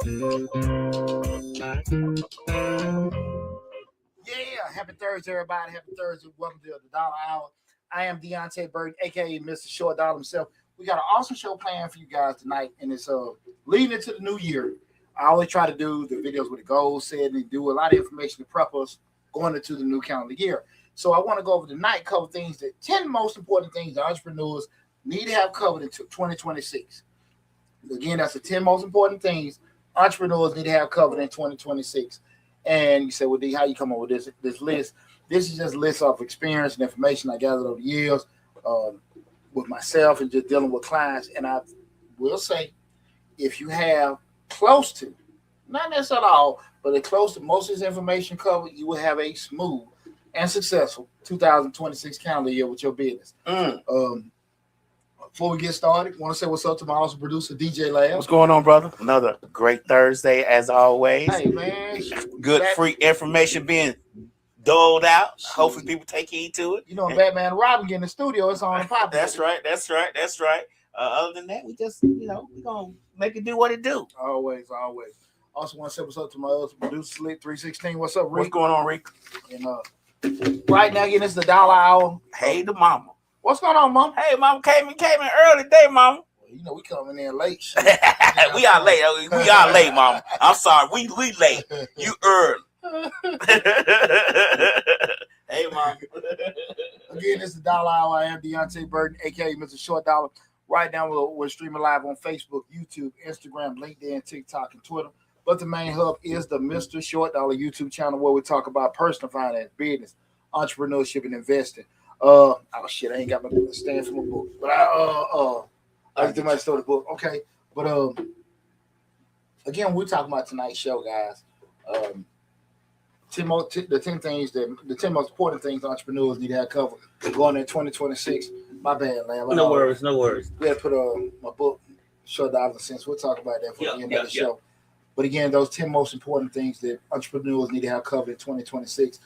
Happy Thursday, everybody. Happy Thursday. Welcome to the Dollar Hour. I am Deonte Burden, aka Mr. Short Dollar himself. We got an awesome show planned for you guys tonight, and it's leading into the new year. I always try to do the videos with the goals set and do a lot of information to prep us going into the new calendar year. So I want to go over tonight, cover things that 10 most important things that entrepreneurs need to have covered in 2026. Again, that's the 10 most important things entrepreneurs need to have covered in 2026. And you say, well, D, how you come up with this list? This is just a list of experience and information I gathered over the years with myself and just dealing with clients. And I will say, if you have close to, not necessarily all, but close to most of this information covered, you will have a smooth and successful 2026 calendar year with your business. Before we get started, I want to say what's up to my awesome producer, DJ Lab. What's going on, brother? Another great Thursday, as always. Hey, man. Good free information being doled out. Hopefully people take heed to it. You know, Batman and Robin get in the studio, it's on and popping. That's right. Other than that, we just, we're going to make it do what it do. Always. Also want to say what's up to my other producer, Slick 316. What's up, Rick? What's going on, Rick? And right now, again, it's the Dollar Hour. Hey, the mama. What's going on, Mom? Hey, Mama came in early today, Mama. Well, we coming in late. We are late. We are late, Mama. I'm sorry. We late. You early. Hey, Mom. Again, it's the Dollar Hour. I am Deonte Burden, a.k.a. Mr. Short Dollar. Right now, we're streaming live on Facebook, YouTube, Instagram, LinkedIn, TikTok, and Twitter. But the main hub is the Mr. Short Dollar YouTube channel where we talk about personal finance, business, entrepreneurship, and investing. I ain't got my stand for my book. But I do my story book. Okay. But again, we're talking about tonight's show, guys. The 10 most important things entrepreneurs need to have covered going in 2026. My bad, Lamb. No worries. We had to put my book, Short Dollar Sense. We'll talk about that for the end of the show. But again, those 10 most important things that entrepreneurs need to have covered in 2026.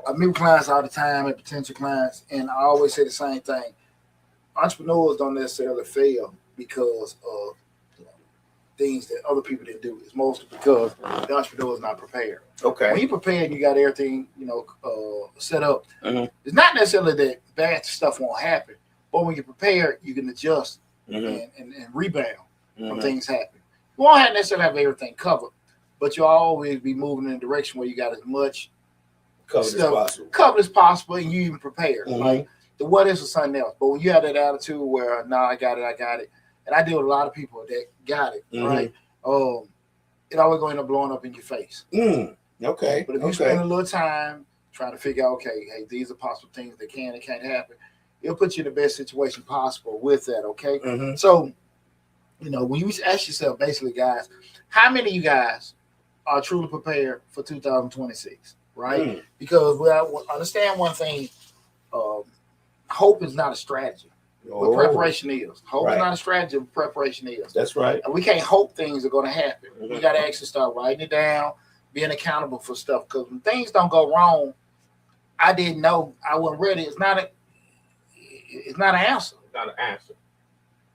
I meet clients all the time and potential clients, and I always say the same thing. Entrepreneurs don't necessarily fail because of things that other people didn't do. It's mostly because the entrepreneur is not prepared. Okay. When you're prepared and you got everything, set up, it's not necessarily that bad stuff won't happen, but when you're prepared, you can adjust and rebound when things happen. You won't necessarily have everything covered, but you'll always be moving in a direction where you got as much covered as possible, and you even prepared. Like the what is or something else. But when you have that attitude where I got it, and I deal with a lot of people that got it, right? It always going to end up blowing up in your face. Okay. But if you spend a little time trying to figure out, okay, hey, these are possible things that can and can't happen, it'll put you in the best situation possible with that. Okay. So, when you ask yourself, basically, guys, how many of you guys are truly prepared for 2026? Right? Because we understand one thing, hope is not a strategy, but preparation is. Hope is not a strategy, but preparation is. That's right. And we can't hope things are going to happen. We got to actually start writing it down, being accountable for stuff. Because when things don't go wrong, I didn't know, I wasn't ready. It's not an answer. Not an answer.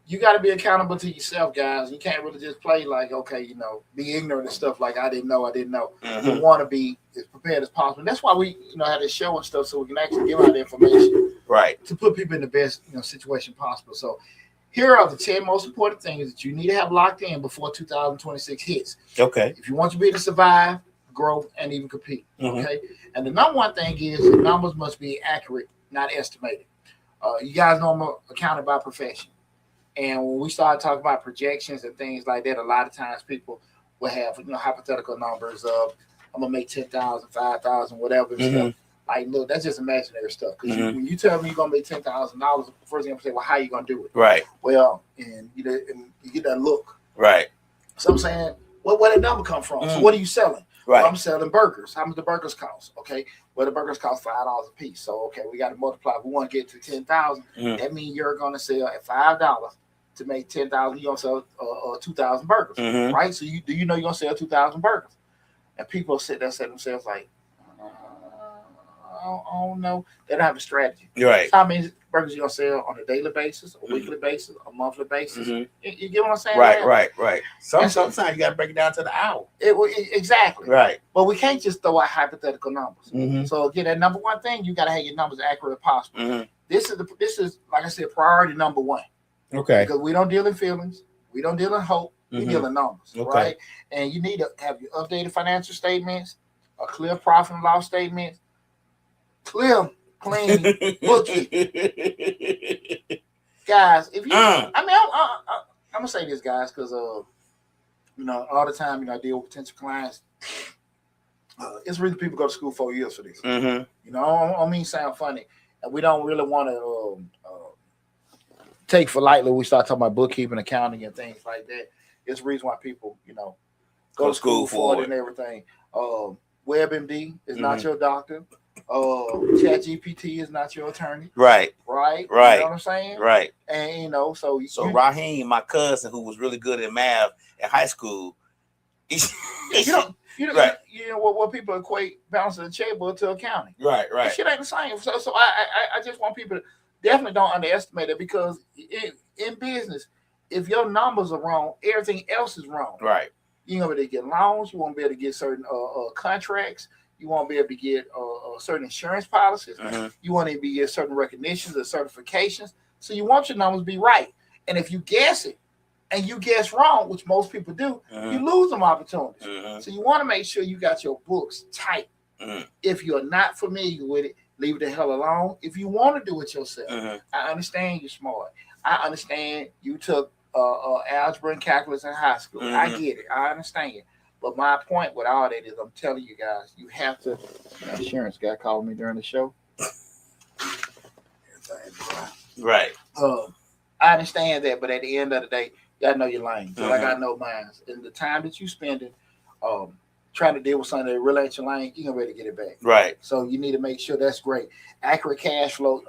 You got to be accountable to yourself, guys. You can't really just play like, okay, be ignorant and stuff like I didn't know. You want to be as prepared as possible. And that's why we, have this show and stuff so we can actually give out the information, right, to put people in the best, situation possible. So here are the 10 most important things that you need to have locked in before 2026 hits. Okay. If you want your business to survive, grow, and even compete. Okay. And the number one thing is the numbers must be accurate, not estimated. You guys know I'm accounted by profession. And when we start talking about projections and things like that, a lot of times people will have, hypothetical numbers of, I'm going to make 10,000, 5,000, whatever. Stuff. Like, look, that's just imaginary stuff. Because when you tell me you're going to make $10,000, the first thing I'm saying, well, how are you going to do it? Right. Well, and you get that look. Right. So I'm saying, where did that number come from? So what are you selling? Right. Well, I'm selling burgers. How much the burgers cost? Okay. Well, the burgers cost $5 a piece. So, okay, we got to multiply. If we want to get to 10,000. That means you're going to sell at $5 to make 10,000. You're going to sell 2,000 burgers, right? So you're going to sell 2,000 burgers. And people sit there and say to themselves like, don't know. They don't have a strategy. Right. So how many burgers you gonna sell on a daily basis, a weekly basis, a monthly basis? You get what I'm saying? Right. Sometimes you gotta break it down to the hour. Exactly. Right. But we can't just throw out hypothetical numbers. So again, that number one thing, you gotta have your numbers accurate as possible. This is like I said, priority number one. Okay. Because we don't deal in feelings, we don't deal in hope, we deal in numbers, right? And you need to have your updated financial statements, a clear profit and loss statement, clean bookkeeping. Guys, if you, I'm gonna say this, guys, because all the time, I deal with potential clients. It's really people go to school 4 years for this. I don't mean sound funny, and we don't really want to take for lightly when we start talking about bookkeeping, accounting, and things like that. It's the reason why people, go to school for it and everything. WebMD is not your doctor. ChatGPT is not your attorney. Right. You know what I'm saying? Right. And so Raheem, my cousin, who was really good at math in high school, what people equate balancing a checkbook to accounting. Right. That shit ain't the same. So I just want people to definitely don't underestimate it, because in business, if your numbers are wrong, everything else is wrong. Right. You won't be able to get loans. You won't be able to get certain contracts. You won't be able to get certain insurance policies. You won't even be get certain recognitions or certifications. So you want your numbers to be right. And if you guess it and you guess wrong, which most people do, you lose them opportunities. So you want to make sure you got your books tight. If you're not familiar with it, leave it the hell alone. If you want to do it yourself, I understand you're smart. I understand you took algebra and calculus in high school. I get it. I understand. But my point with all that is, I'm telling you guys, you have to. Insurance guy called me during the show. Right. I understand that, but at the end of the day, you gotta know your lane. So like I know mine. And the time that you spending trying to deal with something that really ain't your lane, you can ready to get it back. Right. So you need to make sure that's great. Accurate cash flow.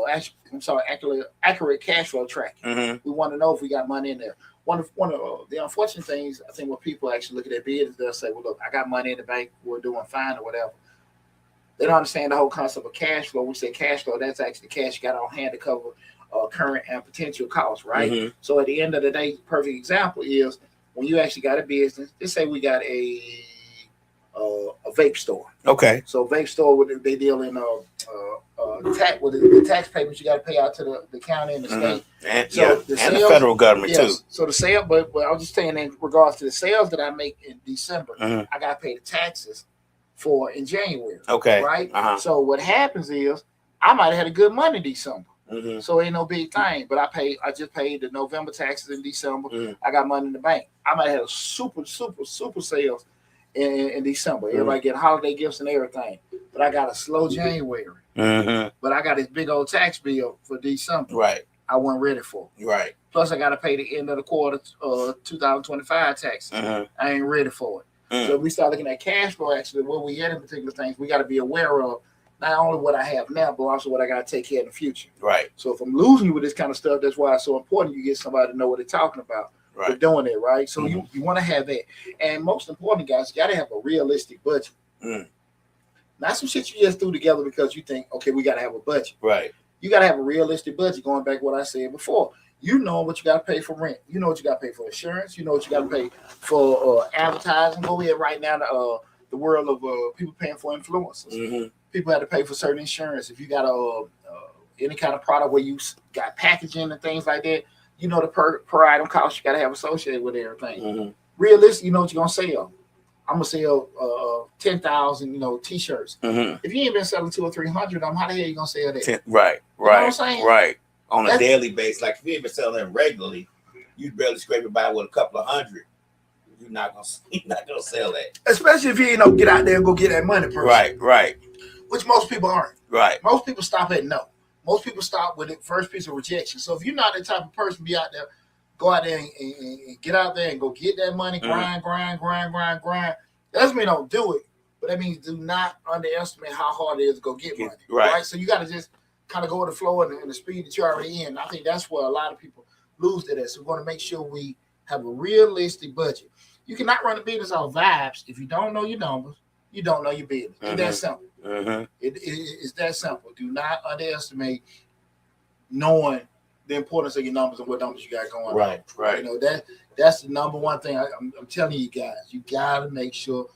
Accurate cash flow tracking. We want to know if we got money in there. One of the unfortunate things, I think, when people actually look at their business, they'll say, "Well, look, I got money in the bank. We're doing fine or whatever." They don't understand the whole concept of cash flow. We say cash flow, that's actually cash you got on hand to cover current and potential costs, right? So at the end of the day, perfect example is when you actually got a business. Let's say we got a vape store. Okay. So vape store, they deal in the tax payments you got to pay out to the county and the state, and the federal government too. So the sale, but I was just saying in regards to the sales that I make in December, I got to pay the taxes for in January. Okay. Right. So what happens is I might have had a good month in December. So ain't no big thing, but I just paid the November taxes in December. I got money in the bank. I might have had a super sales in December. Everybody get holiday gifts and everything, but I got a slow January. But I got this big old tax bill for December. Right. I wasn't ready for. Right. Plus I got to pay the end of the quarter 2025 taxes. I ain't ready for it. So if we start looking at cash flow, actually, where we at in particular things, we got to be aware of not only what I have now, but also what I got to take care of in the future. Right. So if I'm losing you with this kind of stuff, that's why it's so important you get somebody to know what they're talking about. Right. For doing it, right? So you want to have that. And most important, guys, you got to have a realistic budget. Not some shit you just threw together because you think, okay, we got to have a budget. Right. You got to have a realistic budget, going back to what I said before. You know what you got to pay for rent. You know what you got to pay for insurance. You know what you got to pay for advertising. Go ahead right now, the world of people paying for influencers. People have to pay for certain insurance. If you got any kind of product where you got packaging and things like that, you know the per item cost you got to have associated with everything. Realistic, you know what you're going to sell. I'm going to sell 10,000, T-shirts. If you ain't been selling 200 or 300 of them, how the hell you going to sell that? Right. You know what I'm saying? Right. On a daily basis. Like if you ain't been selling them regularly, you barely scrape it by with a couple of hundred. You're not gonna sell that. Especially if you ain't get out there and go get that money personally. Right. Which most people aren't. Right. Most people stop at no. Most people stop with the first piece of rejection. So if you're not that type of person, be out there, go out there and get out there and go get that money, grind. That doesn't mean don't do it, but that means do not underestimate how hard it is to go get money. Right. So you got to just kind of go with the flow and the speed that you're already in. I think that's where a lot of people lose it at. So we want to make sure we have a realistic budget. You cannot run a business off vibes if you don't know your numbers, you don't know your business. It's that simple. It's that simple. Do not underestimate knowing the importance of your numbers and what numbers you got going on. Right. You know, that's the number one thing I'm telling you guys. You got to make sure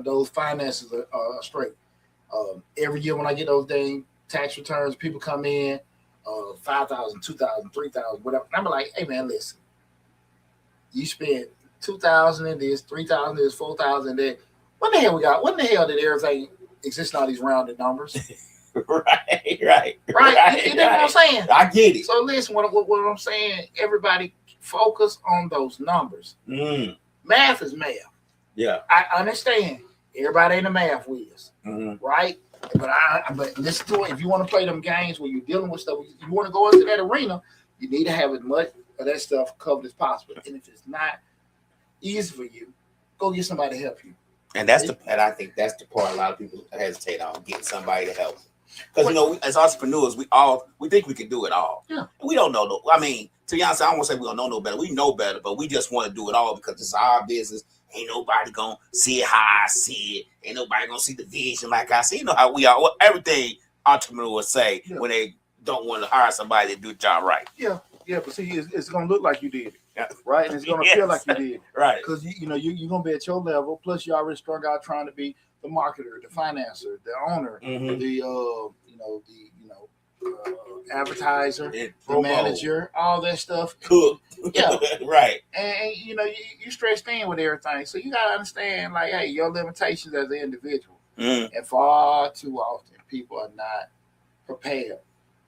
those finances are straight. Every year when I get those dang tax returns, people come in, 5,000, 2,000, 3,000, whatever. And I'm like, hey man, listen, you spent 2,000 in this, 3,000 in this, 4,000 in that. What the hell we got? What the hell did everything exist in all these rounded numbers? Right. You know what I'm saying? I get it. So listen, what I'm saying, everybody focus on those numbers. Math is math. Yeah. I understand. Everybody ain't a math whiz, right? But listen to it. If you want to play them games where you're dealing with stuff, you want to go into that arena, you need to have as much of that stuff covered as possible. And if it's not easy for you, go get somebody to help you. And I think that's the part a lot of people hesitate on, getting somebody to help. Because, you know, as entrepreneurs, we think we can do it all. Yeah. We don't know. I mean, to be honest, I don't want to say we don't know no better. We know better, but we just want to do it all because it's our business. Ain't nobody going to see it how I see it. Ain't nobody going to see the vision like I see. You know how we are. Well, everything entrepreneurs say when they don't want to hire somebody to do the job right. Yeah, but see, it's going to look like you did it, right? And it's going to feel like you did it. Right. Because, you're going to be at your level. Plus, you already strung out trying to be the marketer, the financer, the owner, the advertiser, the manager, all that stuff. Cool. Yeah. Right. And you stressed in with everything. So you got to understand, like, hey, your limitations as an individual. And far too often, people are not prepared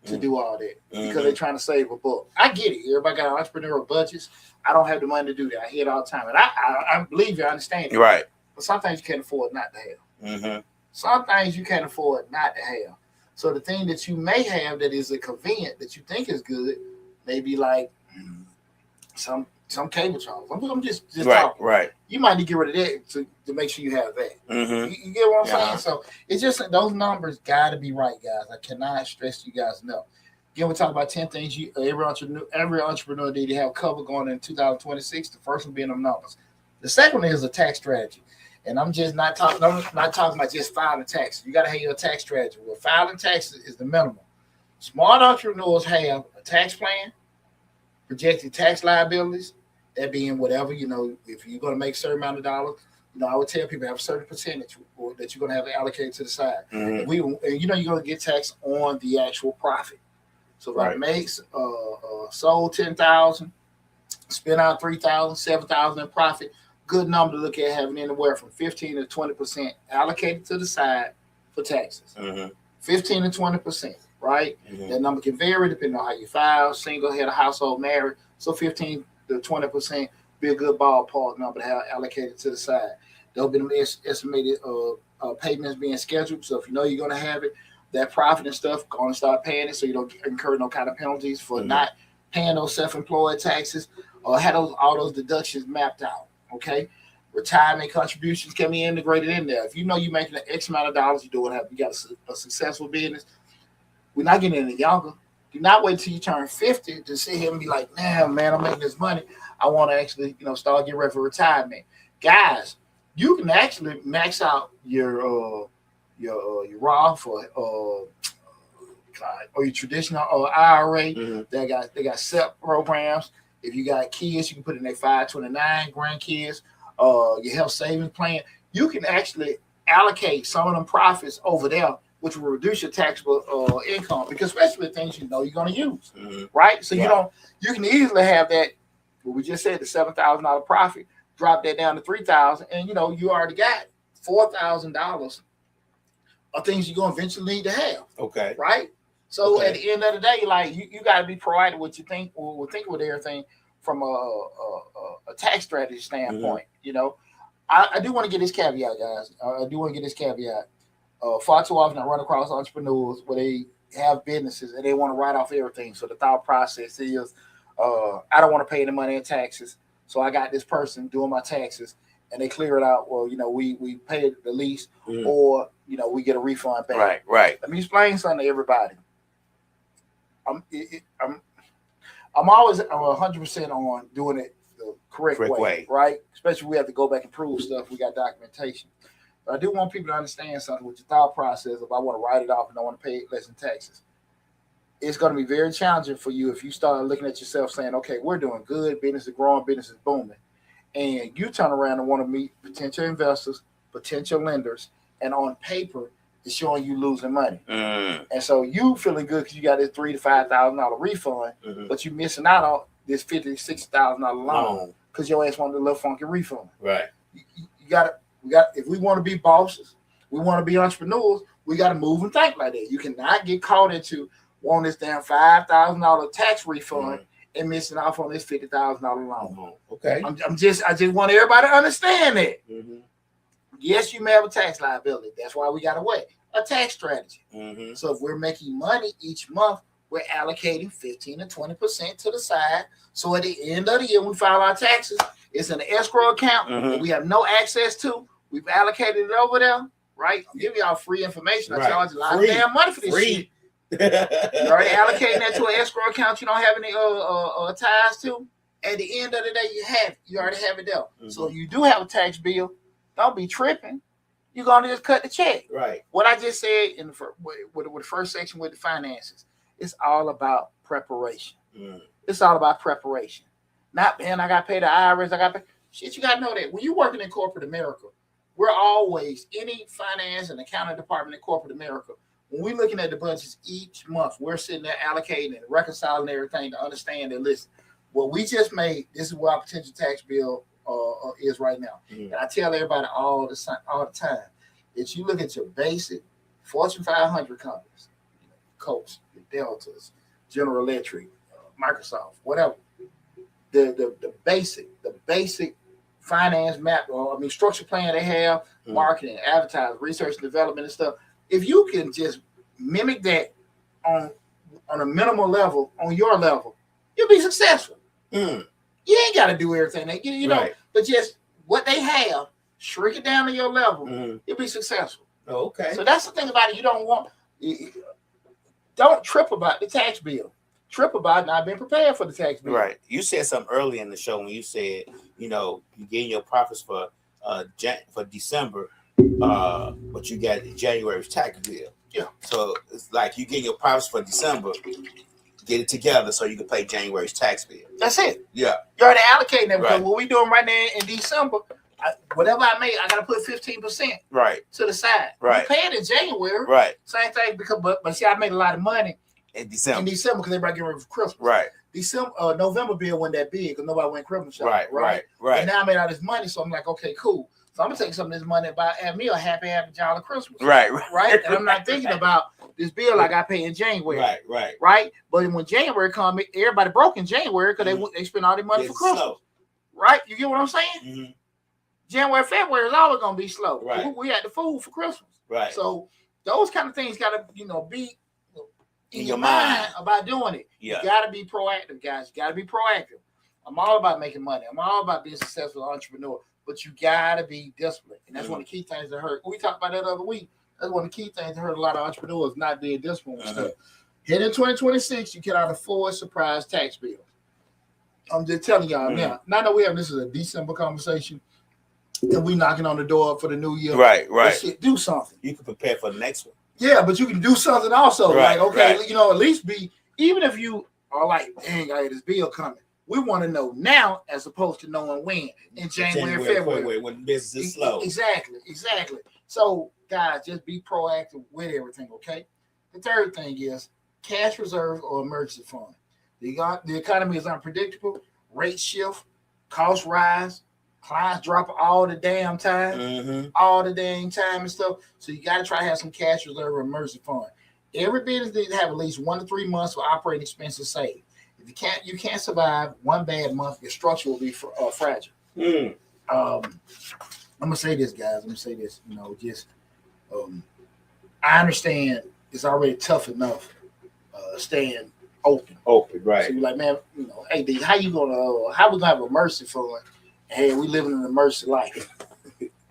to do all that because they're trying to save a buck. I get it. Everybody got entrepreneurial budgets. I don't have the money to do that. I hear it all the time. And I believe you, I understand it. Right. But sometimes you can't afford not to have. Some things you can't afford not to have. So the thing that you may have that is a convenient that you think is good, maybe like some cable charge. I'm just talking. Right. You might need to get rid of that to make sure you have that. You get what I'm saying? So it's just those numbers got to be right, guys. I cannot stress you guys enough. Again, we talk about 10 things every entrepreneur need to have covered going in 2026. The first one being them numbers. The second one is a tax strategy. And I'm not talking about just filing taxes. You got to have your tax strategy. Well, filing taxes is the minimum. Smart entrepreneurs have a tax plan, projected tax liabilities, that being whatever, if you're going to make a certain amount of dollars, I would tell people have a certain percentage that you're going to have to allocate to the side. And you're going to get taxed on the actual profit. So if I makes sold 10,000, spent out 3,000, 7,000 in profit, good number to look at having anywhere from 15 to 20% allocated to the side for taxes. 15 to 20%, right? That number can vary depending on how you file, single, head of household, married. So 15 to 20% be a good ballpark number to have allocated to the side. There'll be estimated payments being scheduled. So if you know you're going to have it, that profit and stuff, go and start paying it so you don't incur no kind of penalties for not paying those self-employed taxes or have all those deductions mapped out. Okay, retirement contributions can be integrated in there. If you know you're making an X amount of dollars, you got a successful business. We're not getting any younger. Do not wait till you turn 50 to sit here and be like, "Damn, man, I'm making this money. I want to actually, start getting ready for retirement." Guys, you can actually max out your Roth or your traditional IRA. They got SEP programs. If you got kids, you can put in their 529 grandkids, your health savings plan. You can actually allocate some of them profits over there, which will reduce your taxable income, because especially things you're going to use, right? So you can easily have that. What we just said, the $7,000 profit, drop that down to $3,000, and you already got $4,000 of things you're going to eventually need to have. Okay, right? So at the end of the day, like you got to be proactive what you think or think with everything from a tax strategy standpoint. I do want to get this caveat, guys. Far too often I run across entrepreneurs where they have businesses and they want to write off everything. So the thought process is, I don't want to pay any money in taxes, so I got this person doing my taxes, and they clear it out. Well, we pay the lease, or we get a refund back. Right. Let me explain something to everybody. I'm always 100% on doing it the correct way, right? Especially we have to go back and prove stuff. We got documentation. But I do want people to understand something with your thought process. If I want to write it off and I want to pay less in taxes, it's going to be very challenging for you if you start looking at yourself saying, okay, we're doing good, business is growing, business is booming. And you turn around and want to meet potential investors, potential lenders, and on paper, it's showing you losing money. And so you feeling good because you got this $3,000 to $5,000 refund, but you missing out on this $50,000 to $60,000 loan because your ass wanted a little funky refund. Right. We got. If we want to be bosses, we want to be entrepreneurs, we got to move and think like that. You cannot get caught into wanting this damn $5,000 tax refund and missing off on this $50,000 loan. Okay. I just want everybody to understand that. Yes, you may have a tax liability. That's why we got a tax strategy. So if we're making money each month, we're allocating 15 to 20% to the side. So at the end of the year, when we file our taxes, it's in an escrow account that we have no access to. We've allocated it over there, right? I'm giving y'all free information. I charge a lot of damn money for this shit. You're already allocating that to an escrow account you don't have any ties to. At the end of the day, you already have it there. So if you do have a tax bill, don't be tripping. You're gonna just cut the check. Right. What I just said in with the first section with the finances, it's all about preparation. It's all about preparation. Not, man, I got to pay the IRS. I got to pay. Shit, you got to know that when you're working in corporate America, we're always, any finance and accounting department in corporate America, when we're looking at the budgets each month, we're sitting there allocating and reconciling everything to understand that, listen, what we just made, this is what our potential tax bill is right now. And I tell everybody all the time, if you look at your basic Fortune 500 companies, Coach, Deltas, General Electric, Microsoft, whatever, the basic finance map, structure plan they have, marketing, advertising, research and development and stuff. If you can just mimic that on a minimal level, on your level, you'll be successful. You ain't got to do everything. You know, but just what they have, shrink it down to your level, you'll be successful. Okay. So that's the thing about it. Don't trip about the tax bill. Trip about not being prepared for the tax bill. Right. You said something early in the show when you said, you getting your profits for December, but you got January's tax bill. Yeah. So it's like you getting your profits for December, get it together so you can pay January's tax bill. That's it. Yeah. You're already allocating that because what we're doing right now in December, whatever I make, I got to put 15% to the side. Right. We pay it in January. Right. Same thing but see, I made a lot of money in December because everybody getting ready for Christmas. Right. November bill wasn't that big because nobody went Christmas shopping. Right. And now I made all this money, so I'm like, okay, cool. So I'm gonna take some of this money and have me a happy jolly Christmas. Right. And I'm not thinking about this bill I got paid in January. Right. But when January comes, everybody broke in January because they spend all their money for Christmas. Slow. Right? You get what I'm saying? January, February is always gonna be slow. Right. We had the food for Christmas. Right. So those kind of things gotta, be in your mind about doing it. Yeah. You gotta be proactive, guys. You gotta be proactive. I'm all about making money. I'm all about being a successful entrepreneur. But you gotta be disciplined. And that's one of the key things that hurt. We talked about that the other week. That's one of the key things that hurt a lot of entrepreneurs, not being disciplined with stuff. Heading in 2026, you cannot afford surprise tax bills. I'm just telling y'all now. Now that we have this is a December conversation, and we knocking on the door for the new year. Right. Shit, do something. You can prepare for the next one. Yeah, but you can do something also. Right, like, okay, at least be, even if you are like, dang, I had this bill coming. We want to know now as opposed to knowing when in January, February. When business is slow. Exactly. So, guys, just be proactive with everything, okay? The third thing is cash reserve or emergency fund. The economy is unpredictable. Rates shift, costs rise, clients drop all the damn time, all the dang time and stuff. So you got to try to have some cash reserve or emergency fund. Every business needs to have at least 1 to 3 months of operating expenses saved. If you can't survive one bad month, your structure will be fragile. I'm gonna say this, guys. I understand it's already tough enough staying open. Right. So you're like, man, hey, D, how we gonna have a mercy fund? Hey, we living in a mercy life.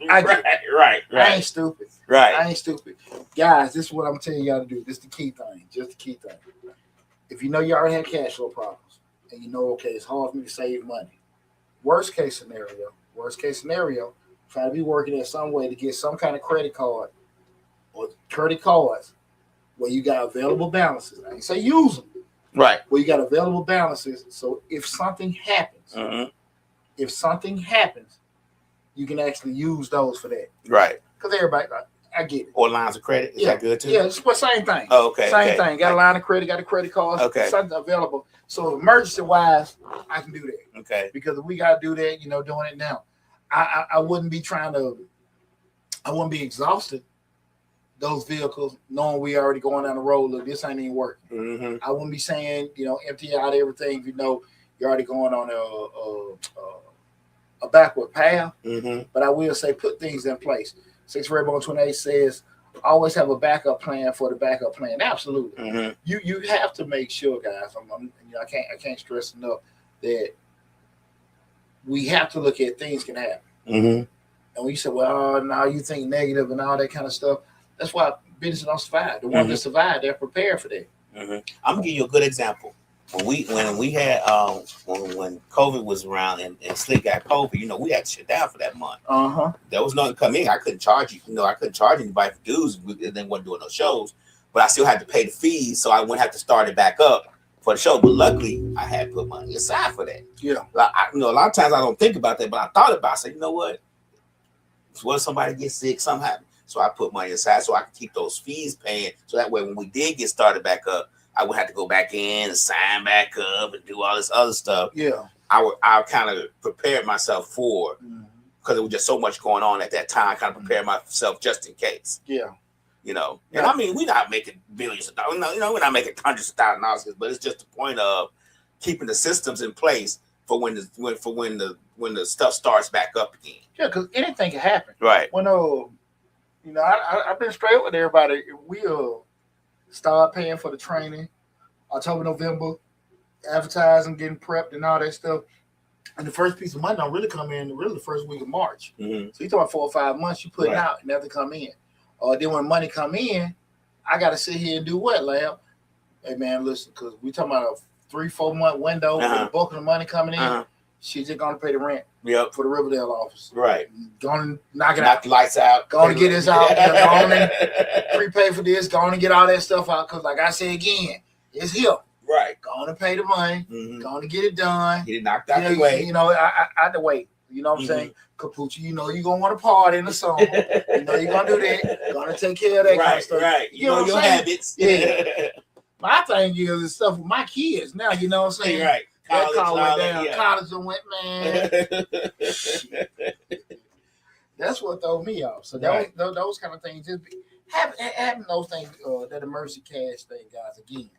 Right. I ain't stupid. Right. I ain't stupid. Guys, this is what I'm telling y'all to do. This is the key thing. Just the key thing. If you know you already have cash flow problems and okay, it's hard for me to save money. Worst case scenario, try to be working in some way to get some kind of credit card or credit cards where you got available balances. I ain't say use them. Right. Where you got available balances. So if something happens, you can actually use those for that. Right. Because everybody, I get it. Or lines of credit. Is that good too? Yeah, it's the same thing. Oh, okay. Same thing. Got a line of credit, got a credit card. Okay. Something available. So emergency wise, I can do that. Okay. Because if we got to do that, doing it now. I wouldn't be I wouldn't be exhausted those vehicles knowing we already going down the road. Look, this ain't even working. Mm-hmm. I wouldn't be saying, empty out everything. You're already going on a backward path. Mm-hmm. But I will say put things in place. 6 Redbone 28 says always have a backup plan for the backup plan. Absolutely. Mm-hmm. You have to make sure, guys. I can't stress enough that we have to look at things can happen. Mm-hmm. And when you say, well, now you think negative and all that kind of stuff, that's why business don't survive. The ones that survive, they're prepared for that. Mm-hmm. I'm gonna give you a good example. When we had when COVID was around and Slick got COVID, we had to shut down for that month. There was nothing come in. I couldn't charge I couldn't charge anybody for dues. They wasn't doing no shows, but I still had to pay the fees, so I wouldn't have to start it back up for the show. But luckily, I had put money aside for that. Yeah. A lot of times I don't think about that, but I thought about it. I said, you know what? What if somebody gets sick, something happens? So I put money aside so I could keep those fees paying. So that way, when we did get started back up, I would have to go back in and sign back up and do all this other stuff. Yeah. I kind of prepared myself for, because there was just so much going on at that time. I kind of prepared myself just in case. Yeah. And I mean, we're not making billions of dollars. We're not making hundreds of thousands of dollars, but it's just the point of keeping the systems in place for when the stuff starts back up again. Yeah, because anything can happen. Right. When I've been straight with everybody. We'll start paying for the training, October, November, advertising, getting prepped, and all that stuff. And the first piece of money don't really come in really the first week of March. Mm-hmm. So you talk about 4 or 5 months you put it out and never come in. Then when money come in, I got to sit here and do what, Lab? Hey man, listen, because we talking about a 3-4 month window with the bulk of the money coming in. She's just gonna pay the rent for the Riverdale office. Right. Gonna knock the lights out. Gonna get this out. Gonna prepay for this. Gonna get all that stuff out. Because like I said again, it's here. Right. Gonna pay the money. Gonna get it done. Get it knocked out the way. Out the way. You know what I'm saying? Capucci, you're gonna want to party in the song. You're gonna do that. Gonna take care of that kind of stuff. Right. You know your habits. Yeah. My thing is stuff with my kids now. You know what I'm saying? Right. That car went down. College and went, man. That's what threw me off. So those kind of things, just having those things, that emergency cash thing, guys. Again,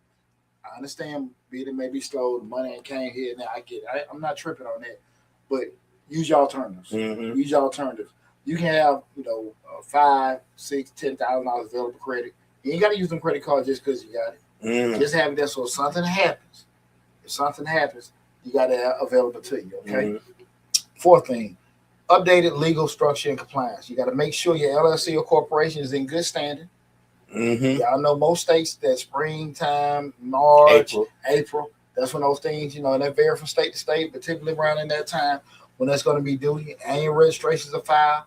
I understand it may be slow. The money ain't came here now. I get it. I'm not tripping on that, but use your alternatives. Use your alternatives. You can have $5, $6, $10,000 available credit. You ain't got to use them credit cards just because you got it. Just have it there so if something happens, you got it available to you. Okay. Fourth thing, updated legal structure and compliance. You got to make sure your LLC or corporation is in good standing. Y'all know most states that springtime, March, April. That's when those things, and that vary from state to state, but typically around in that time when that's going to be due. Annual registrations are filed.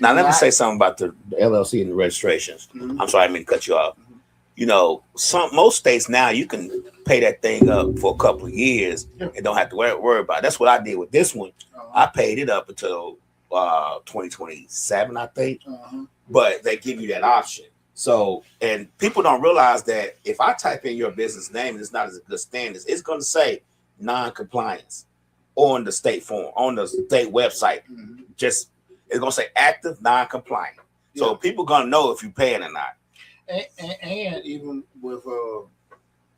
Now let me say something about the LLC and the registrations. I'm sorry, I mean to cut you off. Most states now you can pay that thing up for a couple of years and don't have to worry about it. That's what I did with this one. I paid it up until 2027, I think. But they give you that option. So, and people don't realize that if I type in your business name and it's not as a good standards, it's going to say non-compliance on the state form, on the state website. Just it's going to say active non-compliant. So people going to know if you're paying or not. And even with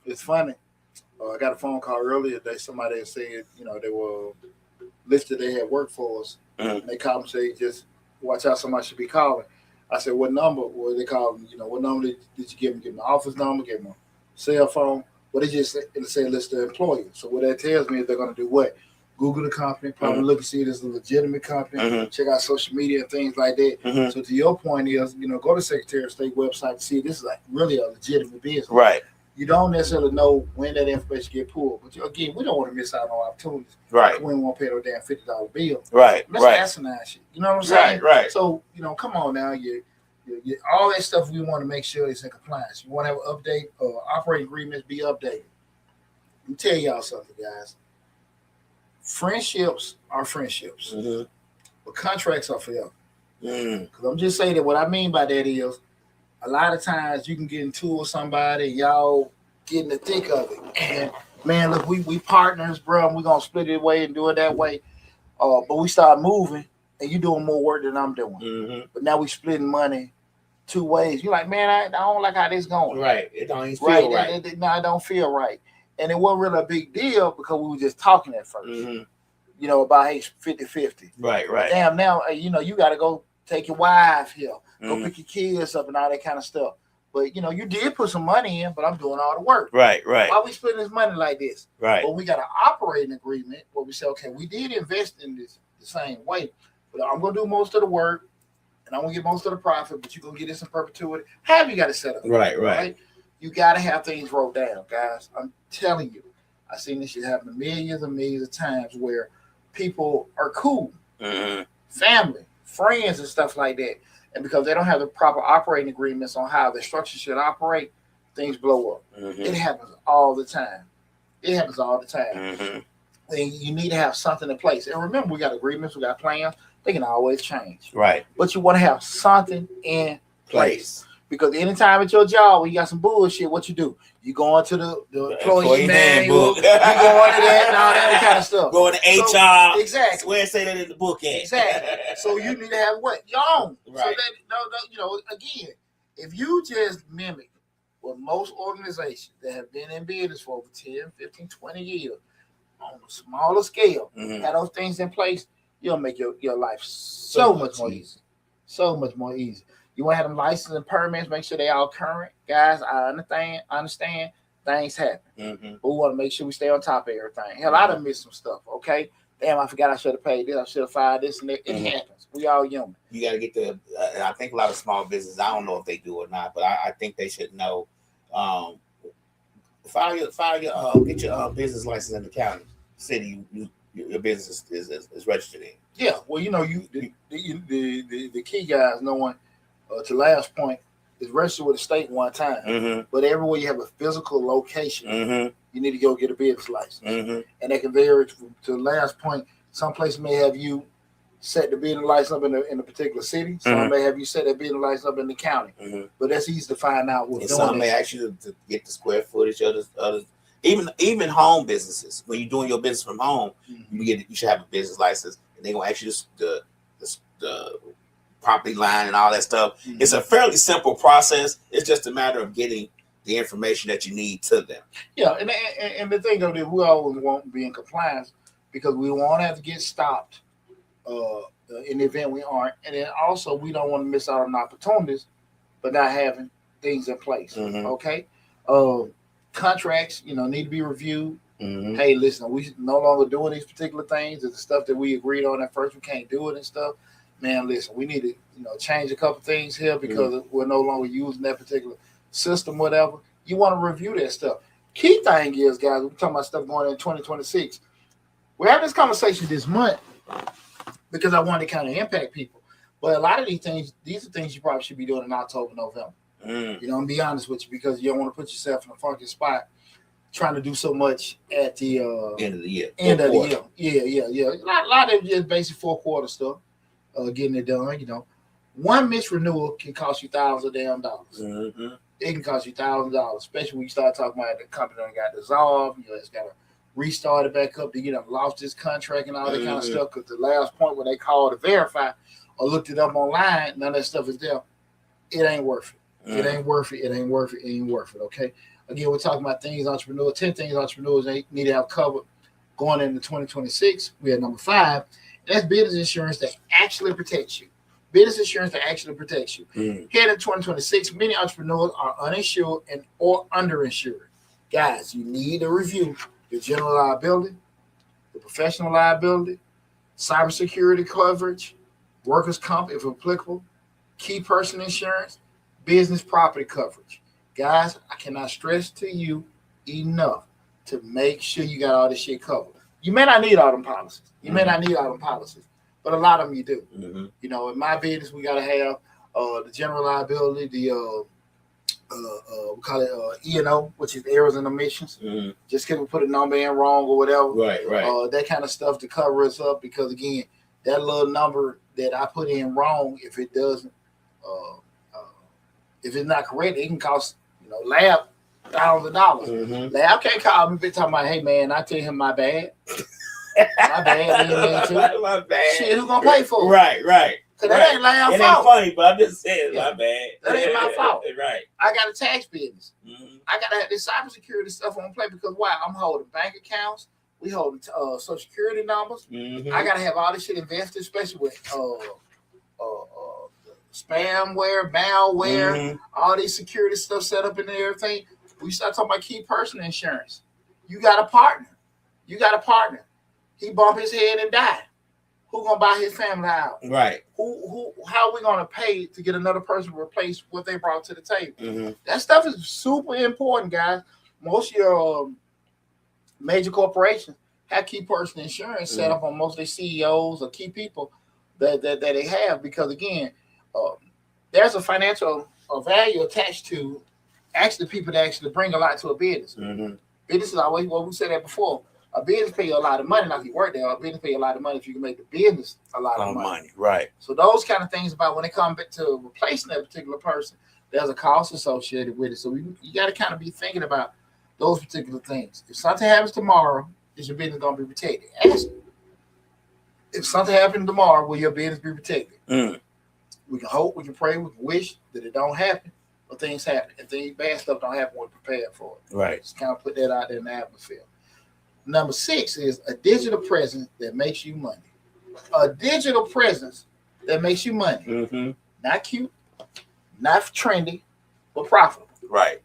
it's funny. I got a phone call earlier today. Somebody said, they were listed. They had work for us. And they called and say, just watch out. Somebody should be calling. I said, what number were they calling? What number did you give them? Give them an office number, give them a cell phone. But they just said list the employer. So what that tells me is they're going to do what? Google the company, probably look and see it as a legitimate company, check out social media and things like that. So to your point is, go to Secretary of State website to see this is like really a legitimate business. Right. You don't necessarily know when that information get pulled. But again, we don't want to miss out on opportunities. Right. We don't want to pay no damn $50 bill. Right. That's asinine shit. You know what I'm saying? Right. So, come on now. All that stuff we want to make sure it's in compliance. You want to have an update, operating agreements be updated. Let me tell y'all something, guys. Friendships are friendships, but contracts are forever. Because I'm just saying that what I mean by that is a lot of times you can get into with somebody, y'all get in the thick of it. And man, look, we partners, bro, and we're going to split it away and do it that way. But we start moving and you're doing more work than I'm doing. But now we splitting money 2 ways. You're like, man, I don't like how this going. Right. It don't even feel right. No, it don't feel right. And it wasn't really a big deal because we were just talking at first. About hey, 50-50. Right. Damn, now, you got to go take your wife here, go pick your kids up and all that kind of stuff. But, you did put some money in, but I'm doing all the work. Right. Why we splitting this money like this? Right. Well, we got an operating agreement where we say, okay, we did invest in this the same way, but I'm going to do most of the work and I'm going to get most of the profit, but you're going to get this in perpetuity. How you got to set up? Right. You got to have things wrote down, guys. I'm telling you. I've seen this shit happen millions and millions of times where people are cool, family, friends, and stuff like that. And because they don't have the proper operating agreements on how the structure should operate, things blow up. It happens all the time. And you need to have something in place. And remember, we got agreements, we got plans. They can always change. Right. But you want to have something in place. Because anytime at your job when you got some bullshit, what you do? You go into the employee manual, you go into that and all that kind of stuff. Go into HR. Exactly. Where it say that in the book at. Exactly. So you need to have what? Your own. Right. So that, again, if you just mimic what most organizations that have been in business for over 10, 15, 20 years on a smaller scale, have those things in place, you'll make your life so much more easy. So much more easy. You want to have them licenses and permits, make sure they all current. Guys, I understand things happen. But we want to make sure we stay on top of everything. Hell, I done missed some stuff, okay? Damn, I forgot I should have paid this. I should have filed this and that. It happens. We all human. You got to get I think a lot of small businesses, I don't know if they do or not, but I think they should know. Get your business license in the county, city your business is registered in. Yeah, well, the key guys knowing to last point is registered with the state one time. But everywhere you have a physical location, you need to go get a business license. And that can vary to the last point. Some places may have you set the business license up in a particular city. Some may have you set that business license up in the county. But that's easy to find out. And some may ask you to get the square footage. Others, even home businesses. When you're doing your business from home, you should have a business license, and they're gonna ask you the property line and all that stuff. It's a fairly simple process. It's just a matter of getting the information that you need to them. Yeah, and the thing of it, we always want to be in compliance because we won't have to get stopped in the event we aren't. And then also we don't want to miss out on opportunities but not having things in place. Okay. Contracts, need to be reviewed. Hey, listen, we no longer doing these particular things. It's the stuff that we agreed on at first. We can't do it and stuff. Man, listen, we need to, change a couple things here because we're no longer using that particular system, whatever. You want to review that stuff. Key thing is, guys, we're talking about stuff going in 2026. We're having this conversation this month because I want to kind of impact people. But a lot of these are things you probably should be doing in October, November. And be honest with you, because you don't want to put yourself in a funky spot trying to do so much at the end of the year. Yeah. A lot of just basic 4-quarter stuff. Getting it done, one missed renewal can cost you thousands of damn dollars. It can cost you thousands of dollars, especially when you start talking about the company that got dissolved. It's got to restart it back up. To lost this contract and all that kind of stuff. Because the last point when they called to verify or looked it up online, none of that stuff is there. It ain't worth it. It ain't worth it. It ain't worth it. It ain't worth it. Okay. Again, we're talking about 10 things entrepreneurs need to have covered going into 2026. We had number 5. That's business insurance that actually protects you. Business insurance that actually protects you. Heading in 2026, many entrepreneurs are uninsured or underinsured. Guys, you need to review your general liability, the professional liability, cybersecurity coverage, workers' comp if applicable, key person insurance, business property coverage. guys, I cannot stress to you enough to make sure you got all this shit covered. You may not need all them policies. You may not need all them policies, but a lot of them you do. You know, in my business, we got to have the general liability, the we call it E&O, which is errors and omissions. Just because we put a number in wrong or whatever. Right. That kind of stuff to cover us up, because again, that little number that I put in wrong, if it doesn't, if it's not correct, it can cost lab thousands of dollars. Lab can't call me and talking about, hey man, I tell him my bad. My bad. My bad. Shit, who gonna pay for it? Right. Cause that ain't Lab's fault. It ain't funny, but I'm just saying, my bad. That ain't my fault. Right. I got a tax business. I gotta have this cybersecurity stuff on play, because why? I'm holding bank accounts. We holding social security numbers. I gotta have all this shit invested, especially with spamware, malware, all these security stuff set up in there, everything. We start talking about key person insurance. You got a partner. He bumped his head and died. Who gonna buy his family out? Right. How are we gonna pay to get another person to replace what they brought to the table? That stuff is super important, guys. Most of your major corporations have key person insurance set up on most of their CEOs or key people that they have, because again, there's a financial value attached to actually people that actually bring a lot to a business. Business is always what we said that before. A business pay you a lot of money, not if you work there. A business pay you a lot of money if you can make the business a lot of money. Right. So those kind of things about when it comes to replacing that particular person, there's a cost associated with it. So you got to kind of be thinking about those particular things. If something happens tomorrow, is your business going to be protected? Ask me. If something happens tomorrow, will your business be protected? We can hope, we can pray, we can wish that it don't happen, but things happen. If things bad stuff don't happen, we're prepared for it. Right. Just kind of put that out there in the atmosphere. Number 6 is a digital presence that makes you money. A digital presence that makes you money. Not cute, not trendy, but profitable. Right.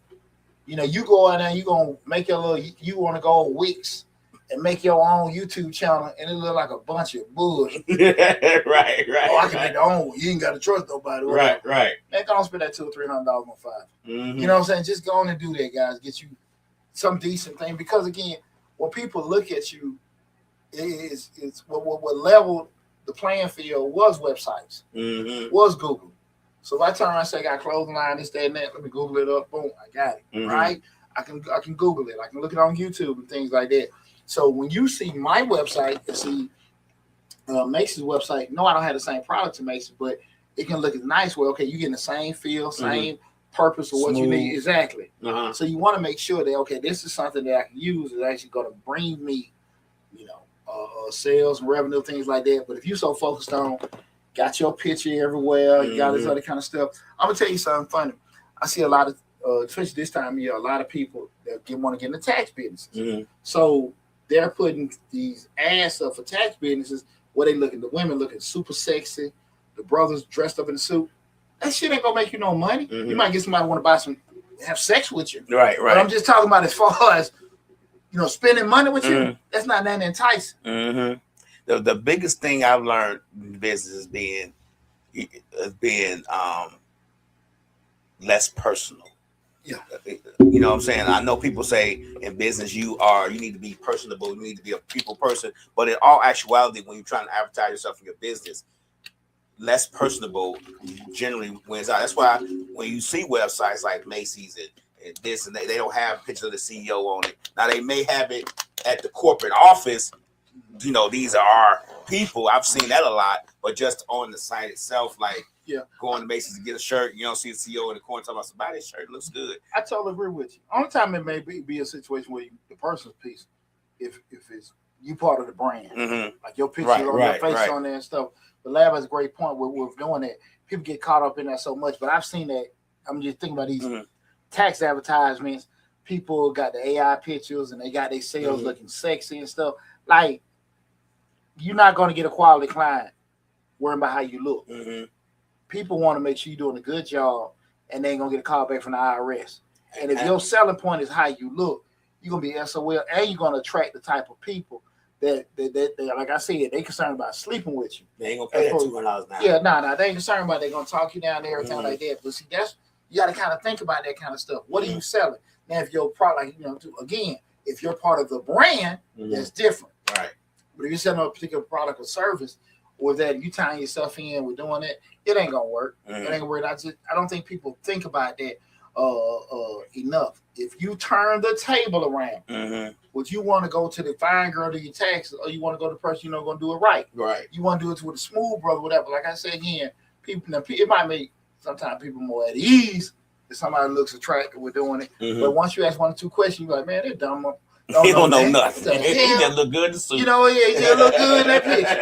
You go out there and you're going to make your little, you want to go on Wix and make your own YouTube channel, and it look like a bunch of bullshit. Right. Oh, I can make my own. You ain't got to trust nobody. Right. Man, go and spend that $200 or $300 on Fiverr. You know what I'm saying? Just go on and do that, guys. Get you some decent thing, because again, when people look at you, it's what leveled the playing field was websites, was Google. So if I turn around and say I got a clothing line, this, that, and that, let me Google it up, boom, I got it, right? I can Google it. I can look it on YouTube and things like that. So when you see my website and see Macy's website, no, I don't have the same product to Macy's, but it can look as nice. Well, okay, you getting the same feel, same purpose of what you need. Exactly. So you want to make sure that, okay, this is something that I can use is actually going to bring me, sales and revenue, things like that. But if you're so focused on got your picture everywhere, you got this other kind of stuff, I'm gonna tell you something funny. I see a lot of, especially this time of year, a lot of people that want to get into tax businesses. So they're putting these ads up for tax businesses where the women looking super sexy, the brothers dressed up in a suit. That shit ain't gonna make you no money. You might get somebody want to buy have sex with you. Right. But I'm just talking about as far as spending money with you. That's not that enticing. The biggest thing I've learned in business is being less personal. Yeah. You know what I'm saying? I know people say in business you need to be personable, you need to be a people person, but in all actuality, when you're trying to advertise yourself in your business, less personable generally wins out. That's why when you see websites like Macy's and this and they don't have pictures of the CEO on it. Now they may have it at the corporate office. These are our people. I've seen that a lot, but just on the site itself, like going to Macy's to get a shirt, you don't see the CEO in the corner talking about somebody's shirt looks good. I totally agree with you. Only time it may be a situation where the person's piece, if it's you part of the brand, like your picture on your face on there and stuff. The lab has a great point with doing that. People get caught up in that so much, but I've seen that. I'm just thinking about these tax advertisements. People got the AI pictures and they got their sales looking sexy and stuff. Like, you're not going to get a quality client worrying about how you look. People want to make sure you're doing a good job, and they ain't going to get a call back from the IRS. And if your selling point is how you look, you're going to be SOL, and you're going to attract the type of people that like I said, they concerned about sleeping with you. They ain't going to pay that $200 now. Yeah, no, they ain't concerned about they going to talk you down there every time like that. But see, You got to kind of think about that kind of stuff. What are you selling? Now, if your product, again, if you're part of the brand, that's different. Right. But if you're selling a particular product or service, or that you tying yourself in with doing it, it ain't gonna work. It ain't gonna work. I don't think people think about that enough. If you turn the table around, would you want to go to the fine girl to your taxes, or you want to go to the person you know going to do it right? Right. You want to do it with a smooth brother, whatever. Like I said again, it might make sometimes people more at ease if somebody looks attractive with doing it. But once you ask 1 or 2 questions, you're like, man, they're dumb. He don't know nothing. He just look good in the suit. He just look good in that picture.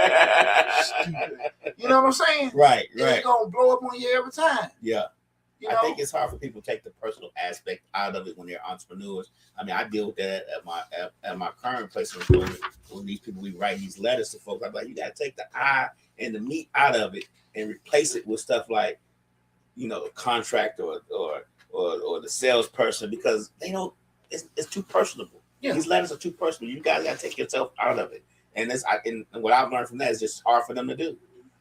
Stupid. You know what I'm saying? Right. It's gonna blow up on you every time. Yeah. I think it's hard for people to take the personal aspect out of it when they're entrepreneurs. I mean, I deal with that at my current place of employment. When these people, we write these letters to folks, I'm like, you got to take the I and the meat out of it and replace it with stuff like, contractor or the salesperson, because they don't. It's too personable. Yeah. These letters are too personal. You guys got to take yourself out of it. And and what I've learned from that is just hard for them to do,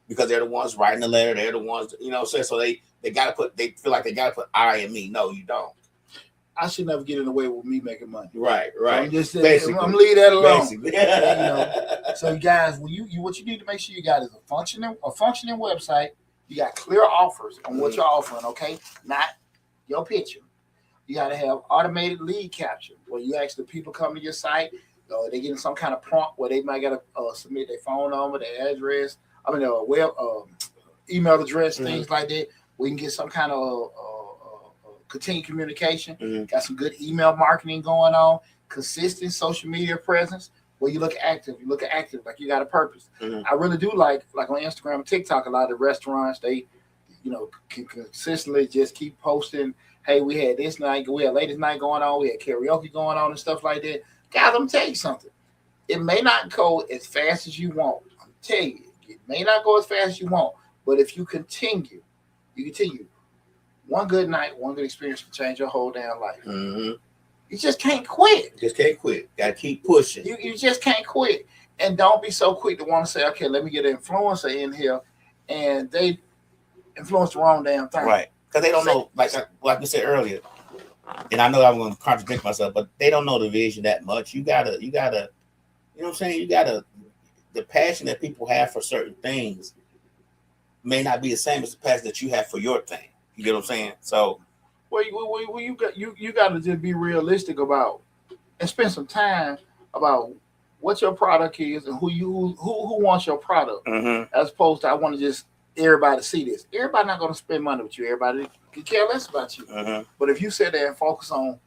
because they're the ones writing the letter. They're the ones, so they feel like they got to put I in me. No, you don't. I should never get in the way with me making money. Right. So I'm just I'm leave that alone. So you guys, what you need to make sure you got is a functioning website. You got clear offers on what you're offering, okay? Not your picture. You got to have automated lead capture, where you ask the people come to your site, they getting some kind of prompt where they might got to submit their phone number, their address, email address, things like that. We can get some kind of continued communication. Got some good email marketing going on, consistent social media presence where you look active. You look active like you got a purpose. I really do like on Instagram and TikTok, a lot of the restaurants, they can consistently just keep posting. Hey, we had this night, we had ladies' night going on, we had karaoke going on and stuff like that. Guys, let me tell you something. It may not go as fast as you want. I'm telling you, it may not go as fast as you want. But if you continue. One good night, one good experience can change your whole damn life. You just can't quit. Just can't quit. Got to keep pushing. You just can't quit. And don't be so quick to want to say, okay, let me get an influencer in here, and they influence the wrong damn thing. Right. Because they don't know, like we said earlier, and I know I'm going to contradict myself, but they don't know the vision that much. You gotta, you know what I'm saying? The passion that people have for certain things may not be the same as the passion that you have for your thing. You get what I'm saying? So, you got to just be realistic about and spend some time about what your product is and who wants your product, as opposed to I want to just everybody to see this. Everybody not going to spend money with you. Everybody can care less about you. But if you sit there and focus on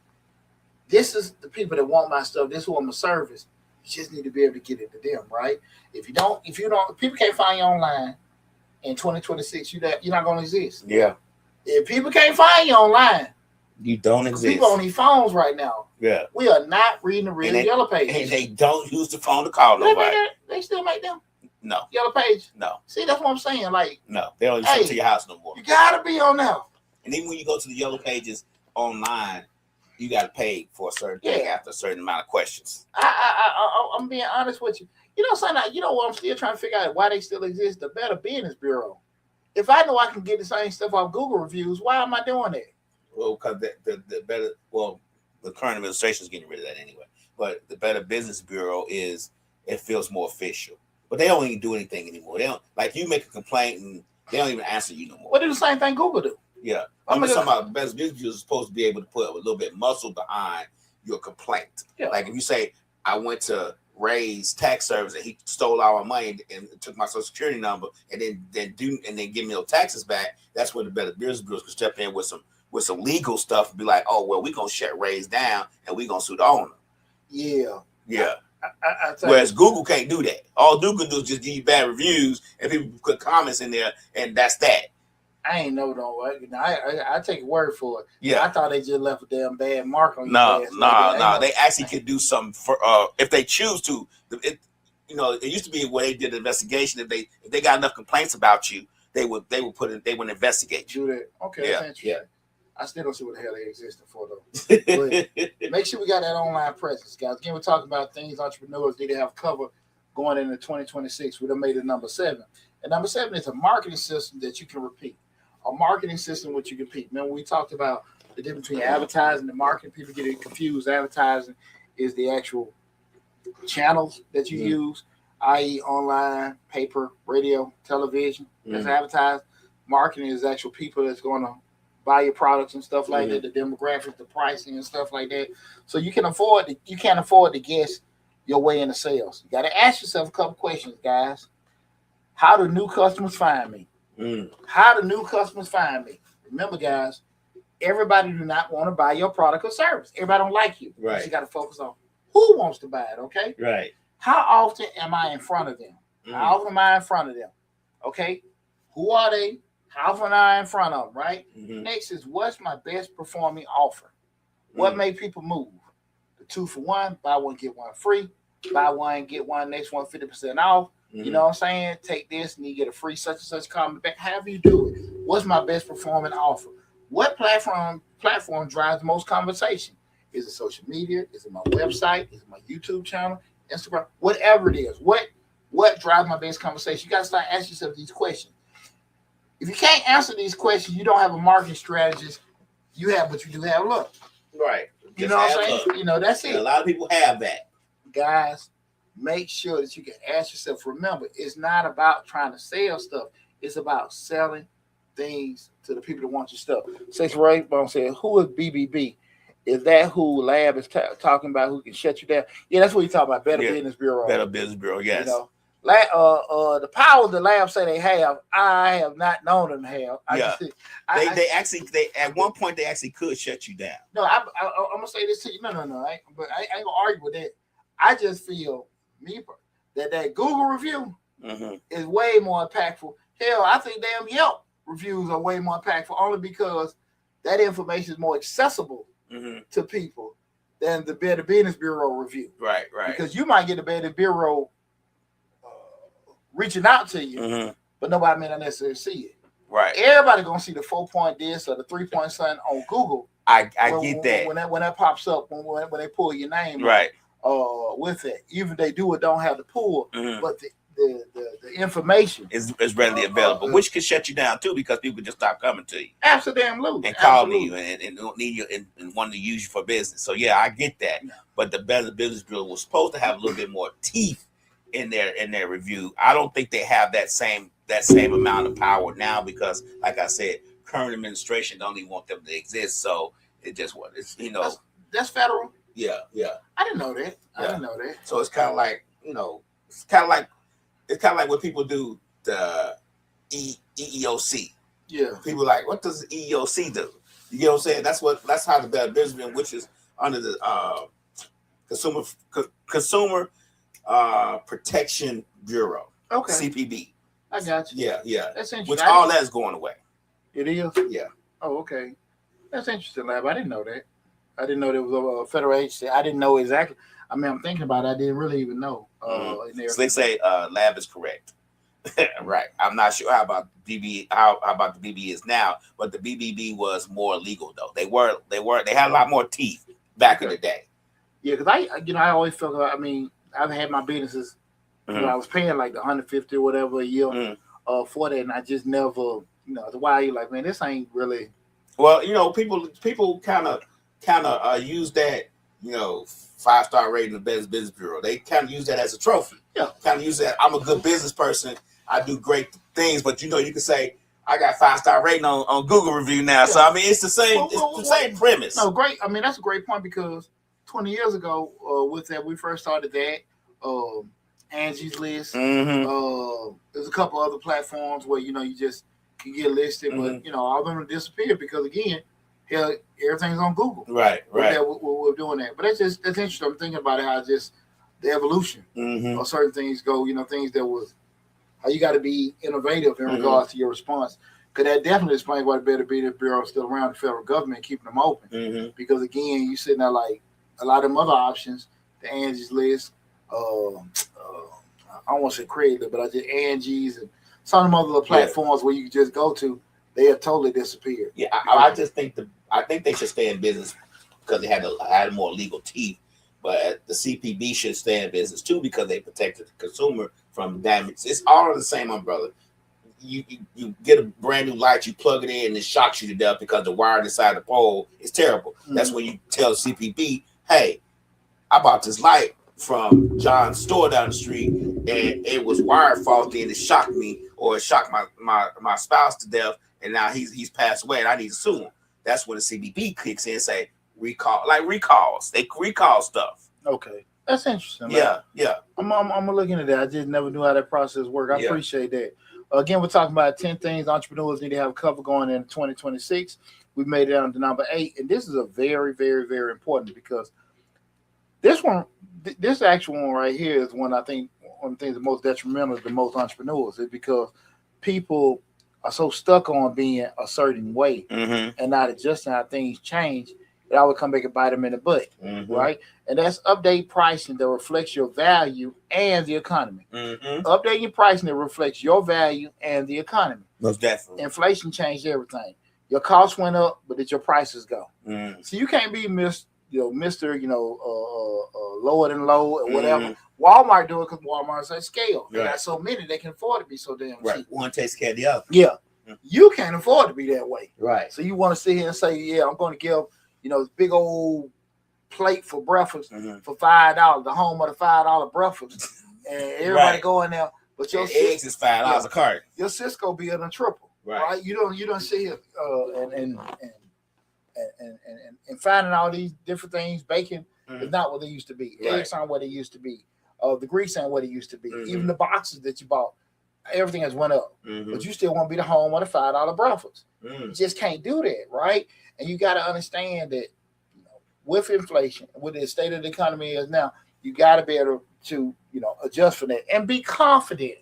this is the people that want my stuff, this is who want my service, you just need to be able to get it to them, right? If people can't find you online in 2026, you're not going to exist. Yeah. If people can't find you online, you don't exist. People on these phones right now. Yeah. We are not reading the real Yellow Pages. And they don't use the phone to call nobody. They still make them. No. Yellow Page. No. See, that's what I'm saying. Like, no, they don't send to your house no more. You gotta be on there. And even when you go to the Yellow Pages online, you gotta pay for a certain thing after a certain amount of questions. I'm being honest with you. What I'm still trying to figure out why they still exist. The Better Business Bureau. If I know I can get the same stuff off Google reviews, why am I doing that? Well, because the current administration is getting rid of that anyway. But the Better Business Bureau it feels more official. But they don't even do anything anymore. They don't, like, you make a complaint and they don't even answer you no more. Well, they do the same thing Google do. Yeah. I'm talking about the Better Business Bureau is supposed to be able to put a little bit muscle behind your complaint. Yeah. Like if you say, I went to Ray's tax service and he stole all my money and took my social security number and then give me no taxes back, that's where the Better Business Bureau can step in with some legal stuff and be like, oh, well, we're going to shut Ray's down and we're going to sue the owner. Yeah. Yeah. Whereas Google can't do that. All Google can do is just give you bad reviews and people put comments in there, and that's that. I ain't know though. I take your word for it. Yeah, I thought they just left a damn bad mark on you. No. They actually could do something for if they choose to. It used to be where they did an investigation. If they got enough complaints about you, they would investigate you. Do that. Okay, that's interesting. Yeah. I still don't see what the hell they existing for though. But make sure we got that online presence, guys. Again, we're talking about things entrepreneurs need to have covered going into 2026. We done made it number 7. And number 7 is a marketing system that you can repeat. a marketing system which you compete. Remember, we talked about the difference between advertising and marketing. People get it confused. Advertising is the actual channels that you use, i.e., online, paper, radio, television. That's advertised. Marketing is actual people that's going to buy your products and stuff like that, the demographics, the pricing and stuff like that. So you can't afford to guess your way into sales. You got to ask yourself a couple questions, guys. How do new customers find me? How do new customers find me? Remember, guys, everybody do not want to buy your product or service. Everybody don't like you. Right. So you got to focus on who wants to buy it, okay? Right. How often am I in front of them? How often am I in front of them? Okay? Who are they? How often am I in front of them, right? Next is, what's my best performing offer? What make people move? The 2-for-1, buy one, get one free. Buy one, get one, next one 50% off. You know what I'm saying? Take this and you get a free such and such comment back. However you do it. What's my best performing offer? What platform drives the most conversation? Is it social media? Is it my website? Is it my YouTube channel? Instagram? Whatever it is. What drives my best conversation? You got to start asking yourself these questions. If you can't answer these questions, you don't have a marketing strategist. You have, but you do have luck. Right. You know what I'm saying? You know, that's it. And a lot of people have that. Guys, make sure that you can ask yourself. Remember, it's not about trying to sell stuff. It's about selling things to the people that want your stuff. Since Raybone said, who is BBB? Is that who Lab is talking about who can shut you down? Yeah, that's what you talk about. Better Business Bureau. Better Business Bureau, yes. You know, the power the Lab say they have, I have not known them to have. They actually at one point they actually could shut you down. No, I'm gonna say this to you. No. I ain't gonna argue with that. I just feel that Google review is way more impactful. Hell, I think damn Yelp reviews are way more impactful only because that information is more accessible to people than the Better Business Bureau review. Right. Because you might get a Better Bureau reaching out to you, but nobody may not necessarily see it. Right. Everybody gonna see the 4-point this or the 3-point something on Google. I get that. When that pops up when they pull your name. Right. With it, even if they do or don't have the pull, but the information is readily available, which can shut you down too because people just stop coming to you. Absolutely. And calling you and don't need you and wanting to use you for business. So yeah, I get that. Yeah. But the Better Business Bureau was supposed to have a little bit more teeth in their review. I don't think they have that same amount of power now because, like I said, current administration don't even want them to exist. So it just what it's that's federal. Yeah. I didn't know that. I didn't know that. So it's kind of like it's kind of like when people do the EEOC. Yeah. People are like, what does the EEOC do? You know what I'm saying? That's how the Better Business Bureau, which is under the Consumer Protection Bureau. Okay. CPB. I got you. Yeah. That's interesting. Which all that's going away. It is? Yeah. Oh, okay. That's interesting, Lab. I didn't know that. I didn't know there was a federal agency. I didn't know exactly. I mean, I'm thinking about it. I didn't really even know. So they say Lab is correct. Right. I'm not sure how about the BB is now, but the BBB was more legal though. They had a lot more teeth back in the day. Yeah, because I always felt like, I mean, I've had my businesses. I was paying like the $150 or whatever a year for that, and I just never, why you're like, man, this ain't really. Well, people kind of use that, 5-star rating of the Best Business Bureau. They kind of use that as a trophy. Yeah. Kind of use that. I'm a good business person. I do great things, but you can say I got 5-star rating on Google review now. Yeah. So I mean, it's the same. It's the same premise. No, great. I mean, that's a great point because 20 years ago, with that we first started that. Angie's List. There's a couple other platforms where you just can get listed, but all of them have disappeared because again, everything's on Google. Right. We're doing that, but that's interesting. I'm thinking about how just the evolution of certain things go. Things that was how you got to be innovative in regards to your response. Because that definitely explains why the Better Business Bureau is still around, the federal government keeping them open. Because again, you sitting there like a lot of them other options, the Angie's List. I don't want to say Craigslist, but I did Angie's and some of them other platforms where you can just go to. They have totally disappeared. Yeah, I just think they should stay in business because they had more legal teeth. But the CPB should stay in business too because they protected the consumer from damage. It's all in the same umbrella. you get a brand new light, you plug it in, and it shocks you to death because the wire inside the pole is terrible. Mm-hmm. That's when you tell CPB, hey, I bought this light from John's store down the street, and it was wired faulty, and it shocked me, or it shocked my spouse to death, and now he's passed away, and I need to sue him. That's when the CBB kicks in and say recalls. They recall stuff. Okay, that's interesting. Yeah, yeah. I'm looking at that. I just never knew how that process worked. I appreciate that. Again, we're talking about 10 things entrepreneurs need to have covered going in 2026. We made it down to number 8, and this is a very, very, very important because this actual one right here is one I think one of the things that's most detrimental to most entrepreneurs is because people are so stuck on being a certain way and not adjusting how things change. It always come back and bite them in the butt, right? And that's update pricing that reflects your value and the economy. Updating your pricing that reflects your value and the economy. Most definitely. Inflation changed everything. Your costs went up, but did your prices go? So you can't be Mr. Lower than low or whatever. Walmart do it because Walmart's at scale. They got so many they can afford to be so damn cheap. One takes care of the other. Yeah. You can't afford to be that way. Right. So you want to sit here and say, yeah, I'm going to give, this big old plate for breakfast for $5, the home of the $5 breakfast. And everybody go in there. But your eggs is $5 a cart. Your Cisco be in a triple. Right. You don't see it and finding all these different things. Bacon is not what they used to be. Eggs aren't what they used to be. The grease ain't what it used to be. Even the boxes that you bought, everything has went up. But you still want to be the home of the $5 breakfast. You just can't do that, right? And you got to understand that with inflation, with the state of the economy is now, you got to be able to adjust for that and be confident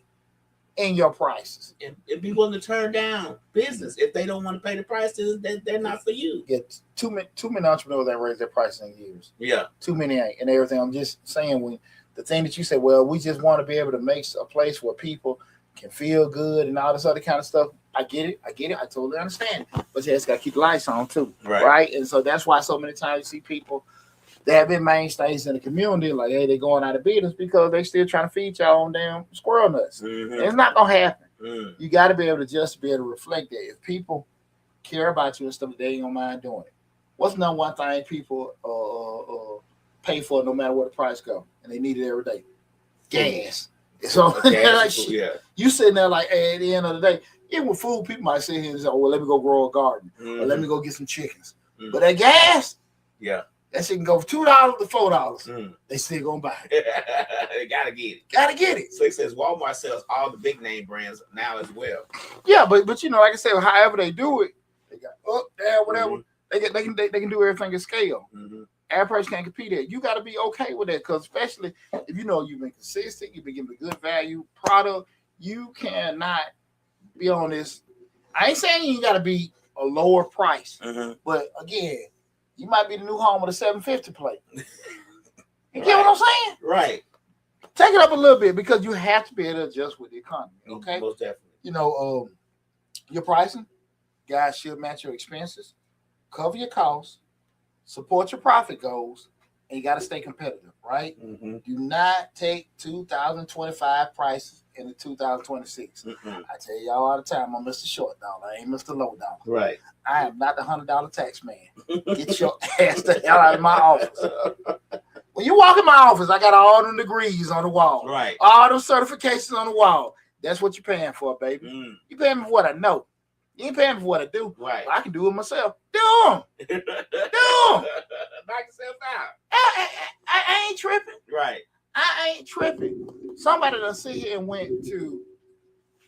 in your prices. And be willing to turn down business if they don't want to pay the prices. They're not for you. Yeah, too many entrepreneurs ain't raised their prices in years. Yeah, too many ain't, and everything. I'm just saying, when the thing that you said, well, we just want to be able to make a place where people can feel good and all this other kind of stuff. I get it. I totally understand it. But you just got to keep the lights on too, right? And so that's why so many times you see people that have been mainstays in the community, like, hey, they're going out of business because they still trying to feed y'all on damn squirrel nuts. It's not gonna happen. You got to be able to just be able to reflect that. If people care about you and stuff, they ain't gonna mind doing it. What's number one thing people pay for no matter what the price go, and they need it every day? Gas. So you sitting there like, hey, at the end of the day, even with food, people might sit here and say, oh, well, let me go grow a garden or let me go get some chickens. But that gas, that shit can go from $2 to $4. They still gonna buy it. They gotta get it. So it says Walmart sells all the big name brands now as well. Yeah, but like I said, however they do it, they got up, down, whatever. They can do everything at scale. Average price can't compete at. You got to be okay with that, because especially if you've been consistent, you've been giving a good value product, you cannot be on this. I ain't saying you got to be a lower price, but again, you might be the new home with a $7.50 plate. You get what I'm saying? Right. Take it up a little bit, because you have to be able to adjust with the economy. Okay. Most definitely. Your pricing, guys, should match your expenses, cover your costs, support your profit goals, and you got to stay competitive, right? Do not take 2025 prices into 2026. I tell y'all all the time, I'm Mr. Short Dollar. I ain't Mr. Low Dollar. Right. I am not the $100 tax man. Get your ass the hell out of my office. When you walk in my office, I got all them degrees on the wall. Right. All them certifications on the wall. That's what you're paying for, baby. You paying me for what I know. You ain't paying me for what I do. Right. I can do it myself. Do them. Knock yourself out. I ain't tripping. Right. I ain't tripping. Somebody done sit here and went to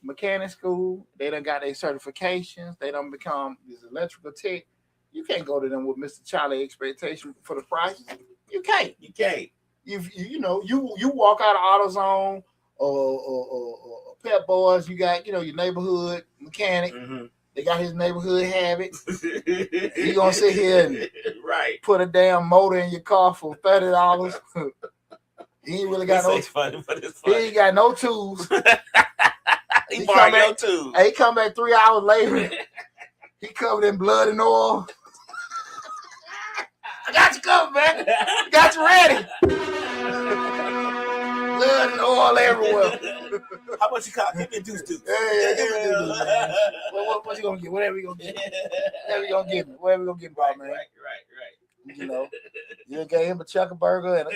mechanic school. They done got their certifications. They done become this electrical tech. You can't go to them with Mr. Charlie expectation for the prices. You can't. You can't. You walk out of AutoZone or Pep Boys. You got your neighborhood mechanic. They got his neighborhood habit. You gonna sit here and put a damn motor in your car for $30? He ain't really got no. Funny, but it's he funny. ain't got no tools. He borrowed your tools. He come back 3 hours later. He covered in blood and oil. I got you covered, man. Got you ready. Blood and oil everywhere. How much you cost? Give me a deuce. Give me a deuce, man. What you gonna get? Whatever you gonna get. Whatever you gonna get me. Whatever you gonna get me, man. Right. You know, you gave him a chucker burger and a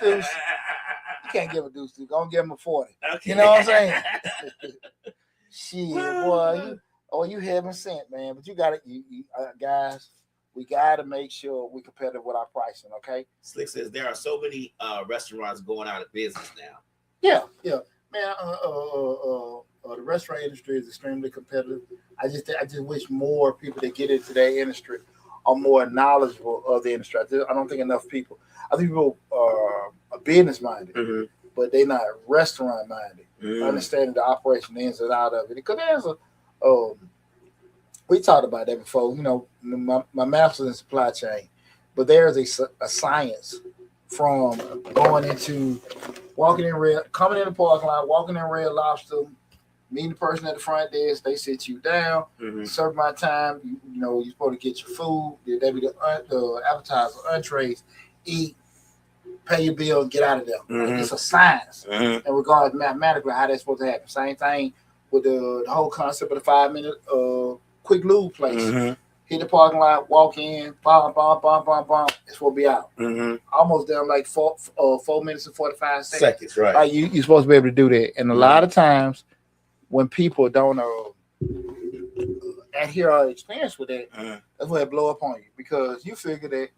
deuce. You can't give a deuce. Gonna give him a 40. Okay. You know what I'm saying? Shit, boy. You heaven sent, man. But you got it, guys. We got to make sure we're competitive with our pricing, okay? Slick says there are so many restaurants going out of business now. Yeah, man. The restaurant industry is extremely competitive. I just wish more people that get into that industry are more knowledgeable of the industry. I don't think enough people. I think people are business minded, but they're not restaurant minded. Understanding the operation ins and out of it, because there's we talked about that before. You know, my master's in supply chain, but there's a science from going into coming in the parking lot, walking in Red Lobster, meeting the person at the front desk. They sit you down, serve my time. You're supposed to get your food. They be the appetizer, entrees, eat, pay your bill, and get out of there. It's a science in regards mathematically how that's supposed to happen. Same thing with the whole concept of the 5-minute quick lube place. Hit the parking lot, walk in, bomb. It's supposed to be out. Almost down like 4 minutes and 45 seconds. Right. You're supposed to be able to do that. And a lot of times when people don't adhere or experience with that, that's where it blow up on you, because you figure that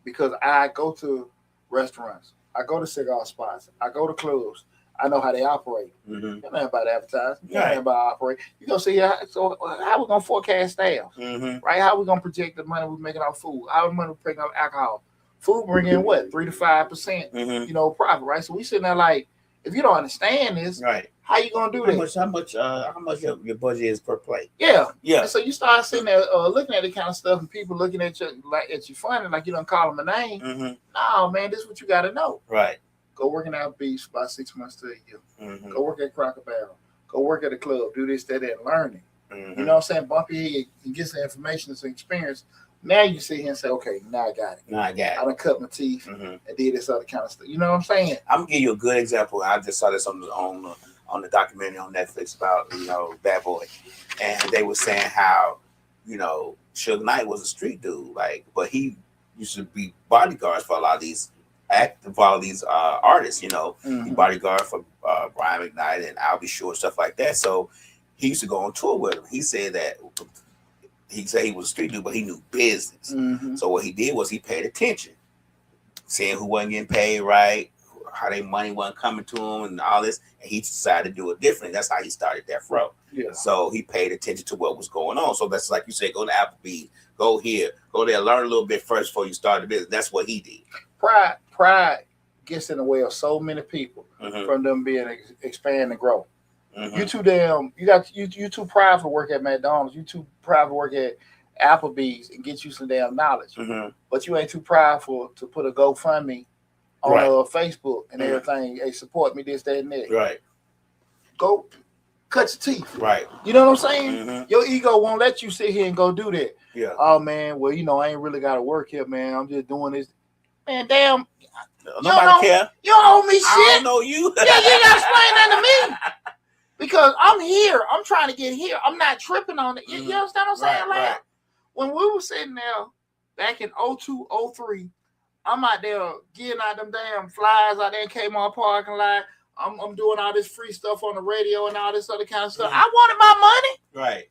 because I go to restaurants, I go to cigar spots, I go to clubs, I know how they operate. You don't know about advertising. You don't know about operate. You go see how we gonna forecast staff, right? How we gonna project the money we're making off food? How much money we're making off alcohol? Food bring in what 3 to 5%, profit, right? So we sitting there like, if you don't understand this, right? How you gonna do that? How much your budget is per plate? Yeah. And so you start sitting there looking at the kind of stuff, and people looking at you funny, like you don't call them a name. No, man, this is what you got to know. Right. Go work in Applebee's for about 6 months to a year. Go work at Cracker Barrel. Go work at a club. Do this, that, and learn it. You know what I'm saying? Bump your head and get some information, some experience. Now you sit here and say, okay, now I got it. I done cut my teeth and did this other kind of stuff. You know what I'm saying? I'm gonna give you a good example. I just saw this on the documentary on Netflix about Bad Boy, and they were saying how Suge Knight was a street dude, but he used to be bodyguards for a lot of these artists. He bodyguard for Brian McKnight and I'll Be Sure, stuff like that. So he used to go on tour with him. He said he was a street dude, but he knew business. So what he did was he paid attention, seeing who wasn't getting paid right, how their money wasn't coming to him, and all this. And he decided to do it differently. That's how he started Death Row. Yeah. So he paid attention to what was going on. So that's like you said, go to Applebee's, go here, go there, learn a little bit first before you start the business. That's what he did. Pride gets in the way of so many people from them being expand and grow. You too too proud to work at McDonald's. You too proud to work at Applebee's and get you some damn knowledge. But you ain't too prideful to put a GoFundMe on Facebook and everything. Hey, support me, this, that, and that. Right. Go cut your teeth. Right. You know what I'm saying? Your ego won't let you sit here and go do that. Yeah. Oh man, well, I ain't really got to work here, man. I'm just doing this. Man, damn. Nobody care. You don't owe me shit. I don't know you. Yeah, you ain't got to explain that to me. Because I'm here. I'm trying to get here. I'm not tripping on it. You understand what I'm saying? Right. When we were sitting there back in 02, 03, I'm out there getting out them damn flyers out there in Kmart parking lot. I'm doing all this free stuff on the radio and all this other kind of stuff. I wanted my money. Right.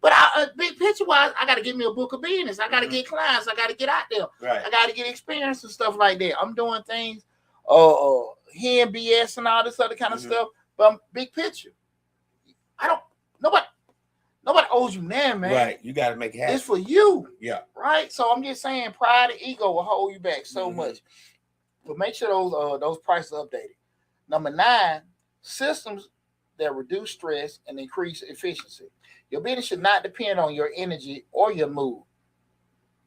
But big picture wise, I got to get me a book of business. I got to get clients. I got to get out there. Right. I got to get experience and stuff like that. I'm doing things, hearing BS and all this other kind of stuff. But big picture, nobody owes you nothing, man. Right. You got to make it happen. It's for you. Yeah. Right. So I'm just saying, pride and ego will hold you back so much. But make sure those prices are updated. Number 9, systems that reduce stress and increase efficiency. Your business should not depend on your energy or your mood.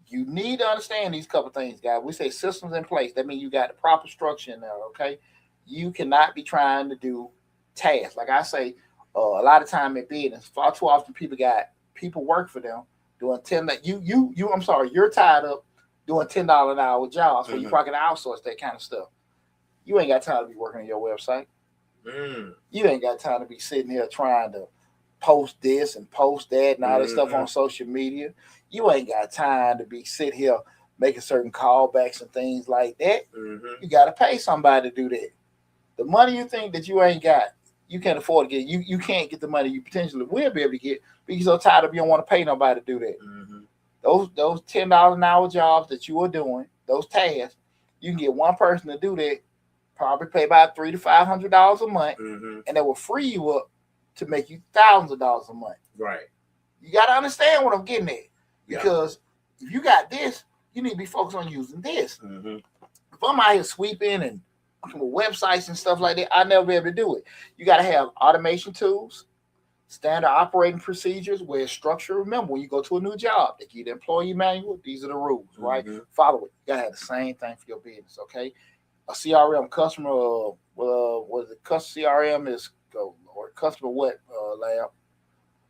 You need to understand these couple things, guys. We say systems in place. That means you got the proper structure in there, okay? You cannot be trying to do tasks. Like I say, a lot of time in business, far too often people work for them doing you're tied up doing $10 an hour jobs, so you probably can outsource that kind of stuff. You ain't got time to be working on your website. You ain't got time to be sitting here trying to post this and post that and all this stuff on social media. You ain't got time to be sit here making certain callbacks and things like that. You got to pay somebody to do that. The money you think that you ain't got, you can't afford to get. You can't get the money you potentially will be able to get because you're so tired of you don't want to pay nobody to do that. Those $10 an hour jobs that you are doing, those tasks, you can get one person to do that, probably pay about $300 to $500 a month, and that will free you up to make you thousands of dollars a month. Right. You got to understand what I'm getting at, because if you got this, you need to be focused on using this. If I'm out here sweeping and websites and stuff like that, I'll never be able to do it. You got to have automation tools, standard operating procedures where it's structured. Remember, when you go to a new job, they give you the employee manual. These are the rules, right? Follow it. You got to have the same thing for your business, okay? A CRM, customer, what is it? Customer CRM is, or customer what, Lab?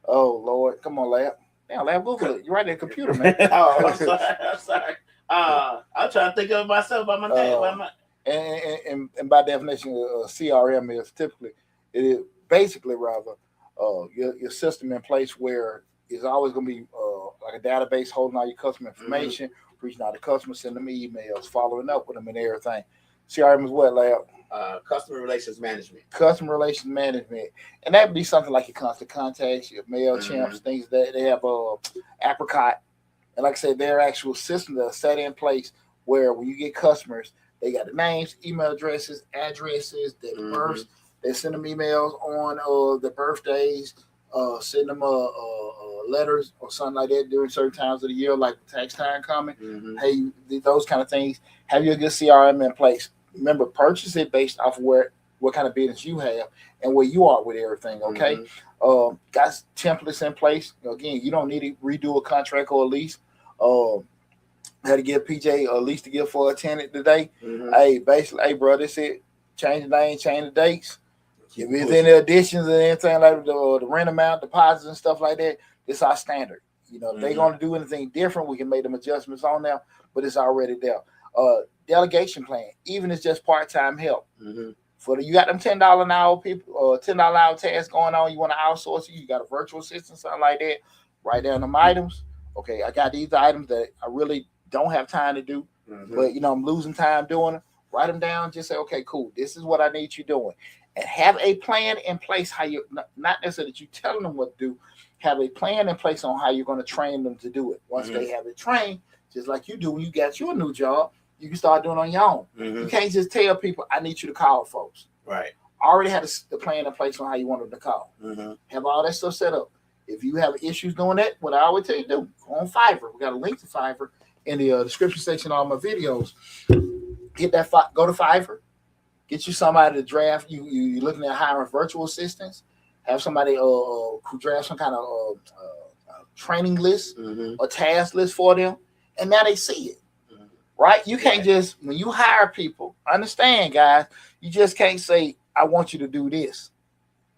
Oh, Lord. Come on, Lab. Damn, Lab, Google it. You're right there, computer, man. I'm sorry. I'm trying to think of myself by my name. And by definition, CRM is typically, it is basically rather your system in place where it's always going to be like a database holding all your customer information, reaching out to customers, sending them emails, following up with them and everything. CRM is what, Lab? Customer relations management. Customer relations management. And that would be something like your constant contacts, your MailChimps, things that they have Apricot. And like I said, their actual system that are set in place where when you get customers, they got the names, email addresses, addresses, their births. They send them emails on their birthdays, send them letters or something like that during certain times of the year, like tax time coming. Hey, those kind of things. Have your good CRM in place. Remember, purchase it based off of what kind of business you have and where you are with everything, okay? Got templates in place. Again, you don't need to redo a contract or a lease. Had to give PJ a lease to give for a tenant today. Hey, basically, hey, bro, this it. Change the name, change the dates. If there's any additions and anything like the rent amount, deposits and stuff like that, it's our standard. You know, if they're going to do anything different, we can make them adjustments on there, but it's already there. Delegation plan, even if it's just part-time help. You got them $10 an hour people or $10 an hour tasks going on, you want to outsource it, you got a virtual assistant, something like that, write down them items. Okay, I got these items that I really don't have time to do, but I'm losing time doing it. Write them down, just say, okay, cool, this is what I need you doing. And have a plan in place how you, not necessarily that you telling them what to do, have a plan in place on how you're going to train them to do it. Once they have it trained, just like you do when you got you a new job, you can start doing it on your own. You can't just tell people, I need you to call folks. Right. Already have the plan in place on how you want them to call. Have all that stuff set up. If you have issues doing that, what I always tell you to do, go on Fiverr. We got a link to Fiverr in the description section of all my videos. Hit that, go to Fiverr. Get you somebody to draft. You're looking at hiring virtual assistants. Have somebody who drafts some kind of training list or task list for them. And now they see it. Right? You can't just, when you hire people, understand, guys, you just can't say, I want you to do this.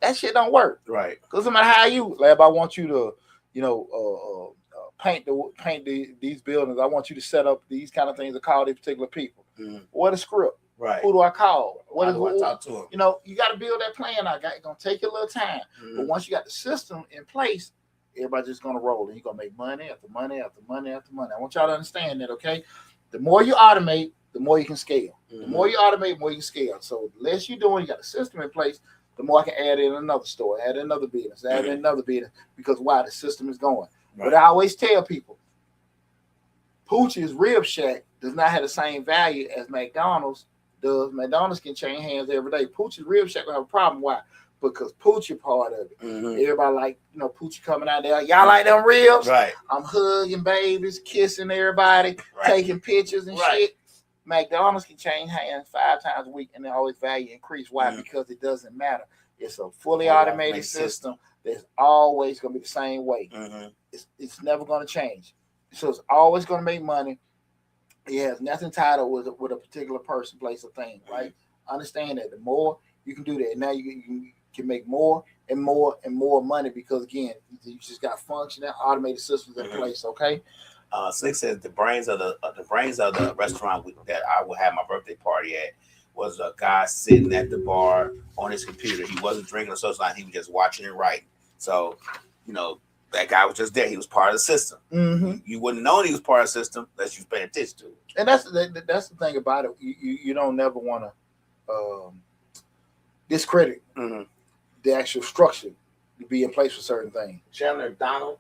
That shit don't work. Right. Because no matter how you, Lab, I want you to, paint these buildings. I want you to set up these kind of things to call these particular people. What a script. Right. Who do I call? How do I talk to them? You got to build that plan. It's going to take you a little time. But once you got the system in place, everybody's just going to roll. And you're going to make money after money after money after money. I want y'all to understand that, okay? The more you automate, the more you can scale. The more you automate, the more you can scale. So the less you're doing, you got a system in place, the more I can add in another store, add in another business, add in another business. Because why? The system is going. Right. But I always tell people, Poochie's Rib Shack does not have the same value as McDonald's does. McDonald's can change hands every day. Poochie's Rib Shack will have a problem. Why? Because Poochie part of it. Everybody like, Poochie coming out there. Y'all like them ribs? Right. I'm hugging babies, kissing everybody, taking pictures and shit. McDonald's can change hands 5 times a week and then always value increase. Why? Because it doesn't matter. It's a fully automated system that's always going to be the same way. It's never going to change. So it's always going to make money. It has nothing tied up with a particular person, place, or thing, right? Understand that. The more you can do that, now you can make more and more and more money because, again, you just got functioning automated systems in place, okay? Slick says the brains of the restaurant that I will have my birthday party at was a guy sitting at the bar on his computer. He wasn't drinking or socializing. He was just watching and writing. So, that guy was just there. He was part of the system. Mm-hmm. You wouldn't know he was part of the system unless you pay attention to it. And that's the thing about it. You don't never want to discredit the actual structure to be in place for certain things. Chandler Donald,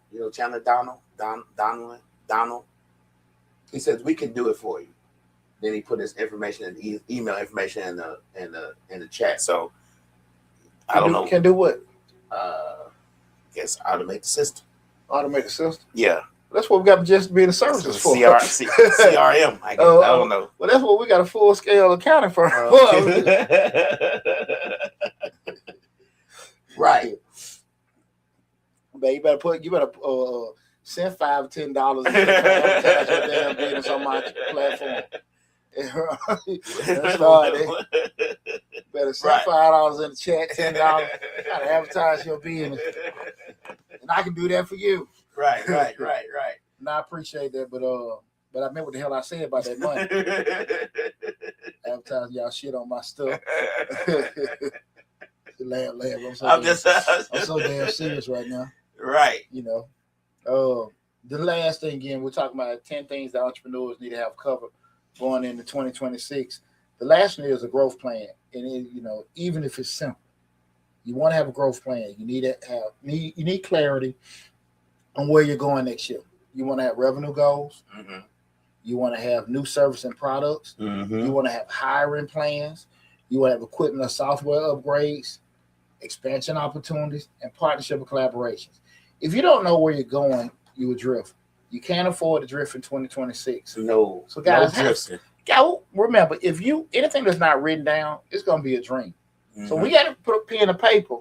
Donald. He says we can do it for you. Then he put his information and email information in the chat. So I don't know. Can do what? Guess automate the system. Automate the system. Yeah. That's what we got just being the services for. CRM. I guess. I don't know. Well, that's what we got a full scale accounting for. Right. But you better send $5 or $10 and advertise your damn business on my platform. Better send $5 in the chat, $10. Gotta advertise your business, and I can do that for you. Right. And I appreciate that, but I meant what the hell I said about that money. Advertising y'all shit on my stuff. Laugh. I'm so damn serious right now. Right. The last thing again, we're talking about 10 things that entrepreneurs need to have covered going into 2026. The last one is a growth plan, and even if it's simple, you want to have a growth plan. You need clarity on where you're going next year. You want to have revenue goals. Mm-hmm. You want to have new service and products. Mm-hmm. You want to have hiring plans. You want to have equipment or software upgrades, expansion opportunities, and partnership and collaborations. If you don't know where you're going, you will drift. You can't afford to drift in 2026. No. So guys, remember, if anything that's not written down, it's going to be a dream. Mm-hmm. So we got to put a pen and paper.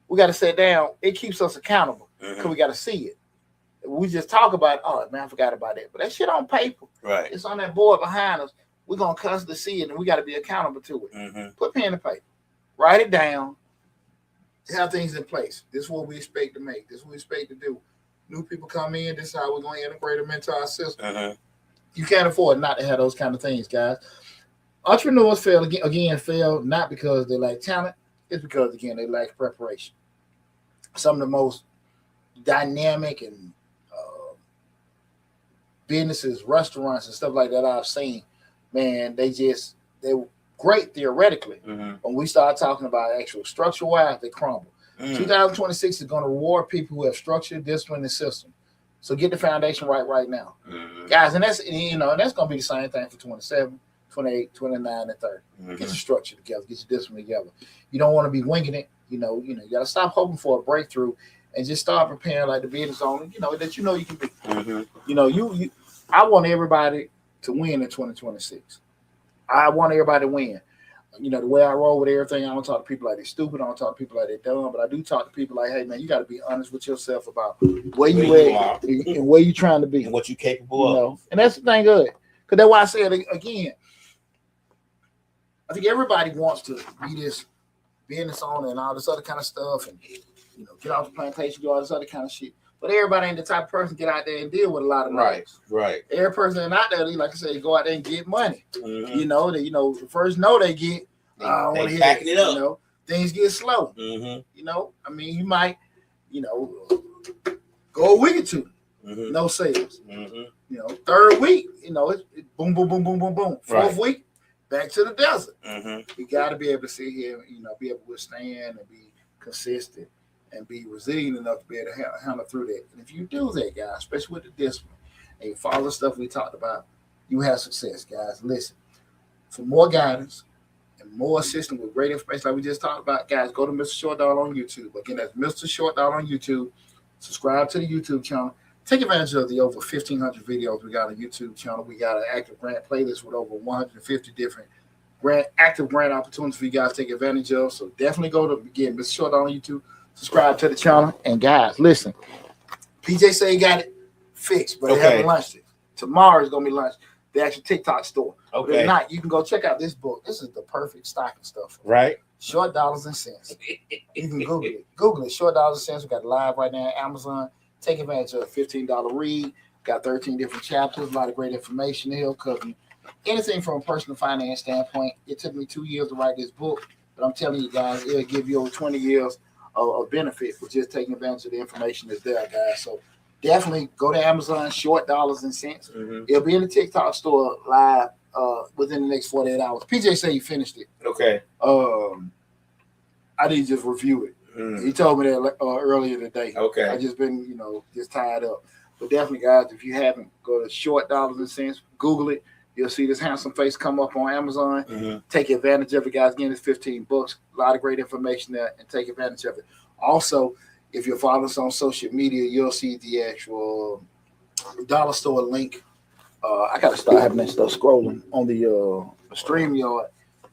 We got to sit down. It keeps us accountable because we got to see it. We just talk about, oh man, I forgot about that. But that shit on paper. Right. It's on that board behind us. We're going to constantly see it, and we got to be accountable to it. Mm-hmm. Put pen and paper. Write it down. Have things in place. This is what we expect to make. This is what we expect to do. New people come in. This is how we're going to integrate them into our system. Mm-hmm. You can't afford not to have those kind of things, guys. Entrepreneurs fail not because they lack talent. It's because, again, they lack preparation. Some of the most dynamic and businesses, restaurants, and stuff like that I've seen, man, they were great theoretically. Mm-hmm. When we start talking about actual structure-wise, they crumble. 2026 is going to reward people who have structure, discipline, and system. So get the foundation right now. Mm-hmm. Guys, and that's going to be the same thing for 27, 28, 29, and 30. Mm-hmm. Get your structure together, get your discipline together. You don't want to be winging it. You got to stop hoping for a breakthrough and just start preparing like the business owner, that you can be. Mm-hmm. I want everybody to win in 2026. I want everybody to win. The way I roll with everything, I don't talk to people like they're stupid. I don't talk to people like they're dumb, but I do talk to people like, hey, man, you got to be honest with yourself about where you at and where you're trying to be. And what you're capable of. And that's the thing good. Because that's why I said, again, I think everybody wants to be this business owner and all this other kind of stuff and, get off the plantation, do all this other kind of shit. But everybody ain't the type of person to get out there and deal with a lot of noise. Right. Every person out there, like I said, go out there and get money. Mm-hmm. The first no they get, I don't want to hear backing it up. Things get slow. Mm-hmm. You might, go a week or two, no sales. Mm-hmm. Third week, it's boom, boom, boom, boom, boom, boom. Fourth week, back to the desert. Mm-hmm. You got to be able to sit here, be able to withstand and be consistent and be resilient enough to be able to handle through that. And if you do that, guys, especially with the discipline, and you follow the stuff we talked about, you have success, guys. Listen, for more guidance and more assistance with great information like we just talked about, guys, go to Mr. Short Dollar on YouTube. Again, that's Mr. Short Dollar on YouTube. Subscribe to the YouTube channel. Take advantage of the over 1,500 videos we got on YouTube channel. We got an active grant playlist with over 150 different active grant opportunities for you guys to take advantage of. So definitely go to, again, Mr. Short Dollar on YouTube. Subscribe to the channel. And guys, listen, PJ said he got it fixed, but they haven't launched it. Tomorrow is going to be launched. The actual TikTok store. Okay. But if not, you can go check out this book. This is the perfect stocking stuff. Right. Short Dollars and Cents. You can Google it. Google it. Short Dollars and Cents. We got it live right now at Amazon. Take advantage of a $15 read. Got 13 different chapters. A lot of great information here covering anything from a personal finance standpoint. It took me 2 years to write this book, but I'm telling you guys, it'll give you over 20 years of benefit for just taking advantage of the information that's there, guys. So definitely go to Amazon, short dollars and cents. Mm-hmm. It'll be in the TikTok store live within the next 48 hours. PJ said he finished it. Okay. I need to just review it. Mm. He told me that earlier today. Okay. I just been, just tied up. But definitely, guys, if you haven't, go to short dollars and cents, Google it. You'll see this handsome face come up on Amazon. Mm-hmm. Take advantage of it, guys. Again, it's $15. A lot of great information there, and take advantage of it. Also, if you're following us on social media, you'll see the actual dollar store link. I got to start having that stuff scrolling on the StreamYard.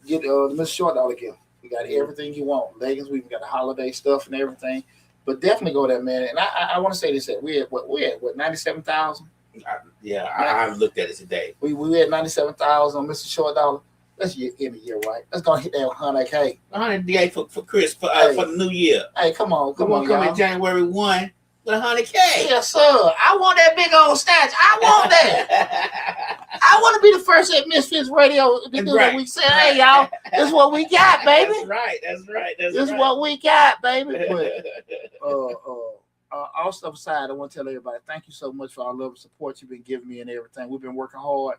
Get Mr. Short Dollar gift. We got everything you want. Leggings, we've got the holiday stuff and everything. But definitely go there, man. And I want to say this: that we're at what 97,000. I looked at it today. We had 97,000 on Mr. Short Dollar. That's end of year, right? Let's go hit that 100K. 100K for Chris for the new year. Hey, come on, in January 1 with 100K. Yes, sir. I want that big old stats. I want that. I want to be the first at Misfits Radio to do that. We say, hey, y'all, this is what we got, baby. That's right. This is what we got, baby. But, all stuff aside, I want to tell everybody, thank you so much for all love and support you've been giving me and everything. We've been working hard.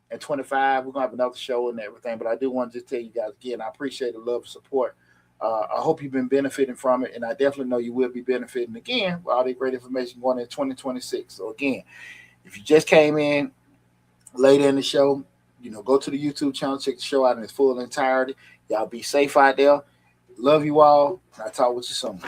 At 25, we're going to have another show and everything. But I do want to just tell you guys again, I appreciate the love and support. I hope you've been benefiting from it. And I definitely know you will be benefiting again with all the great information going in 2026. So, again, if you just came in later in the show, go to the YouTube channel, check the show out in its full entirety. Y'all be safe out there. Love you all. And I'll talk with you soon.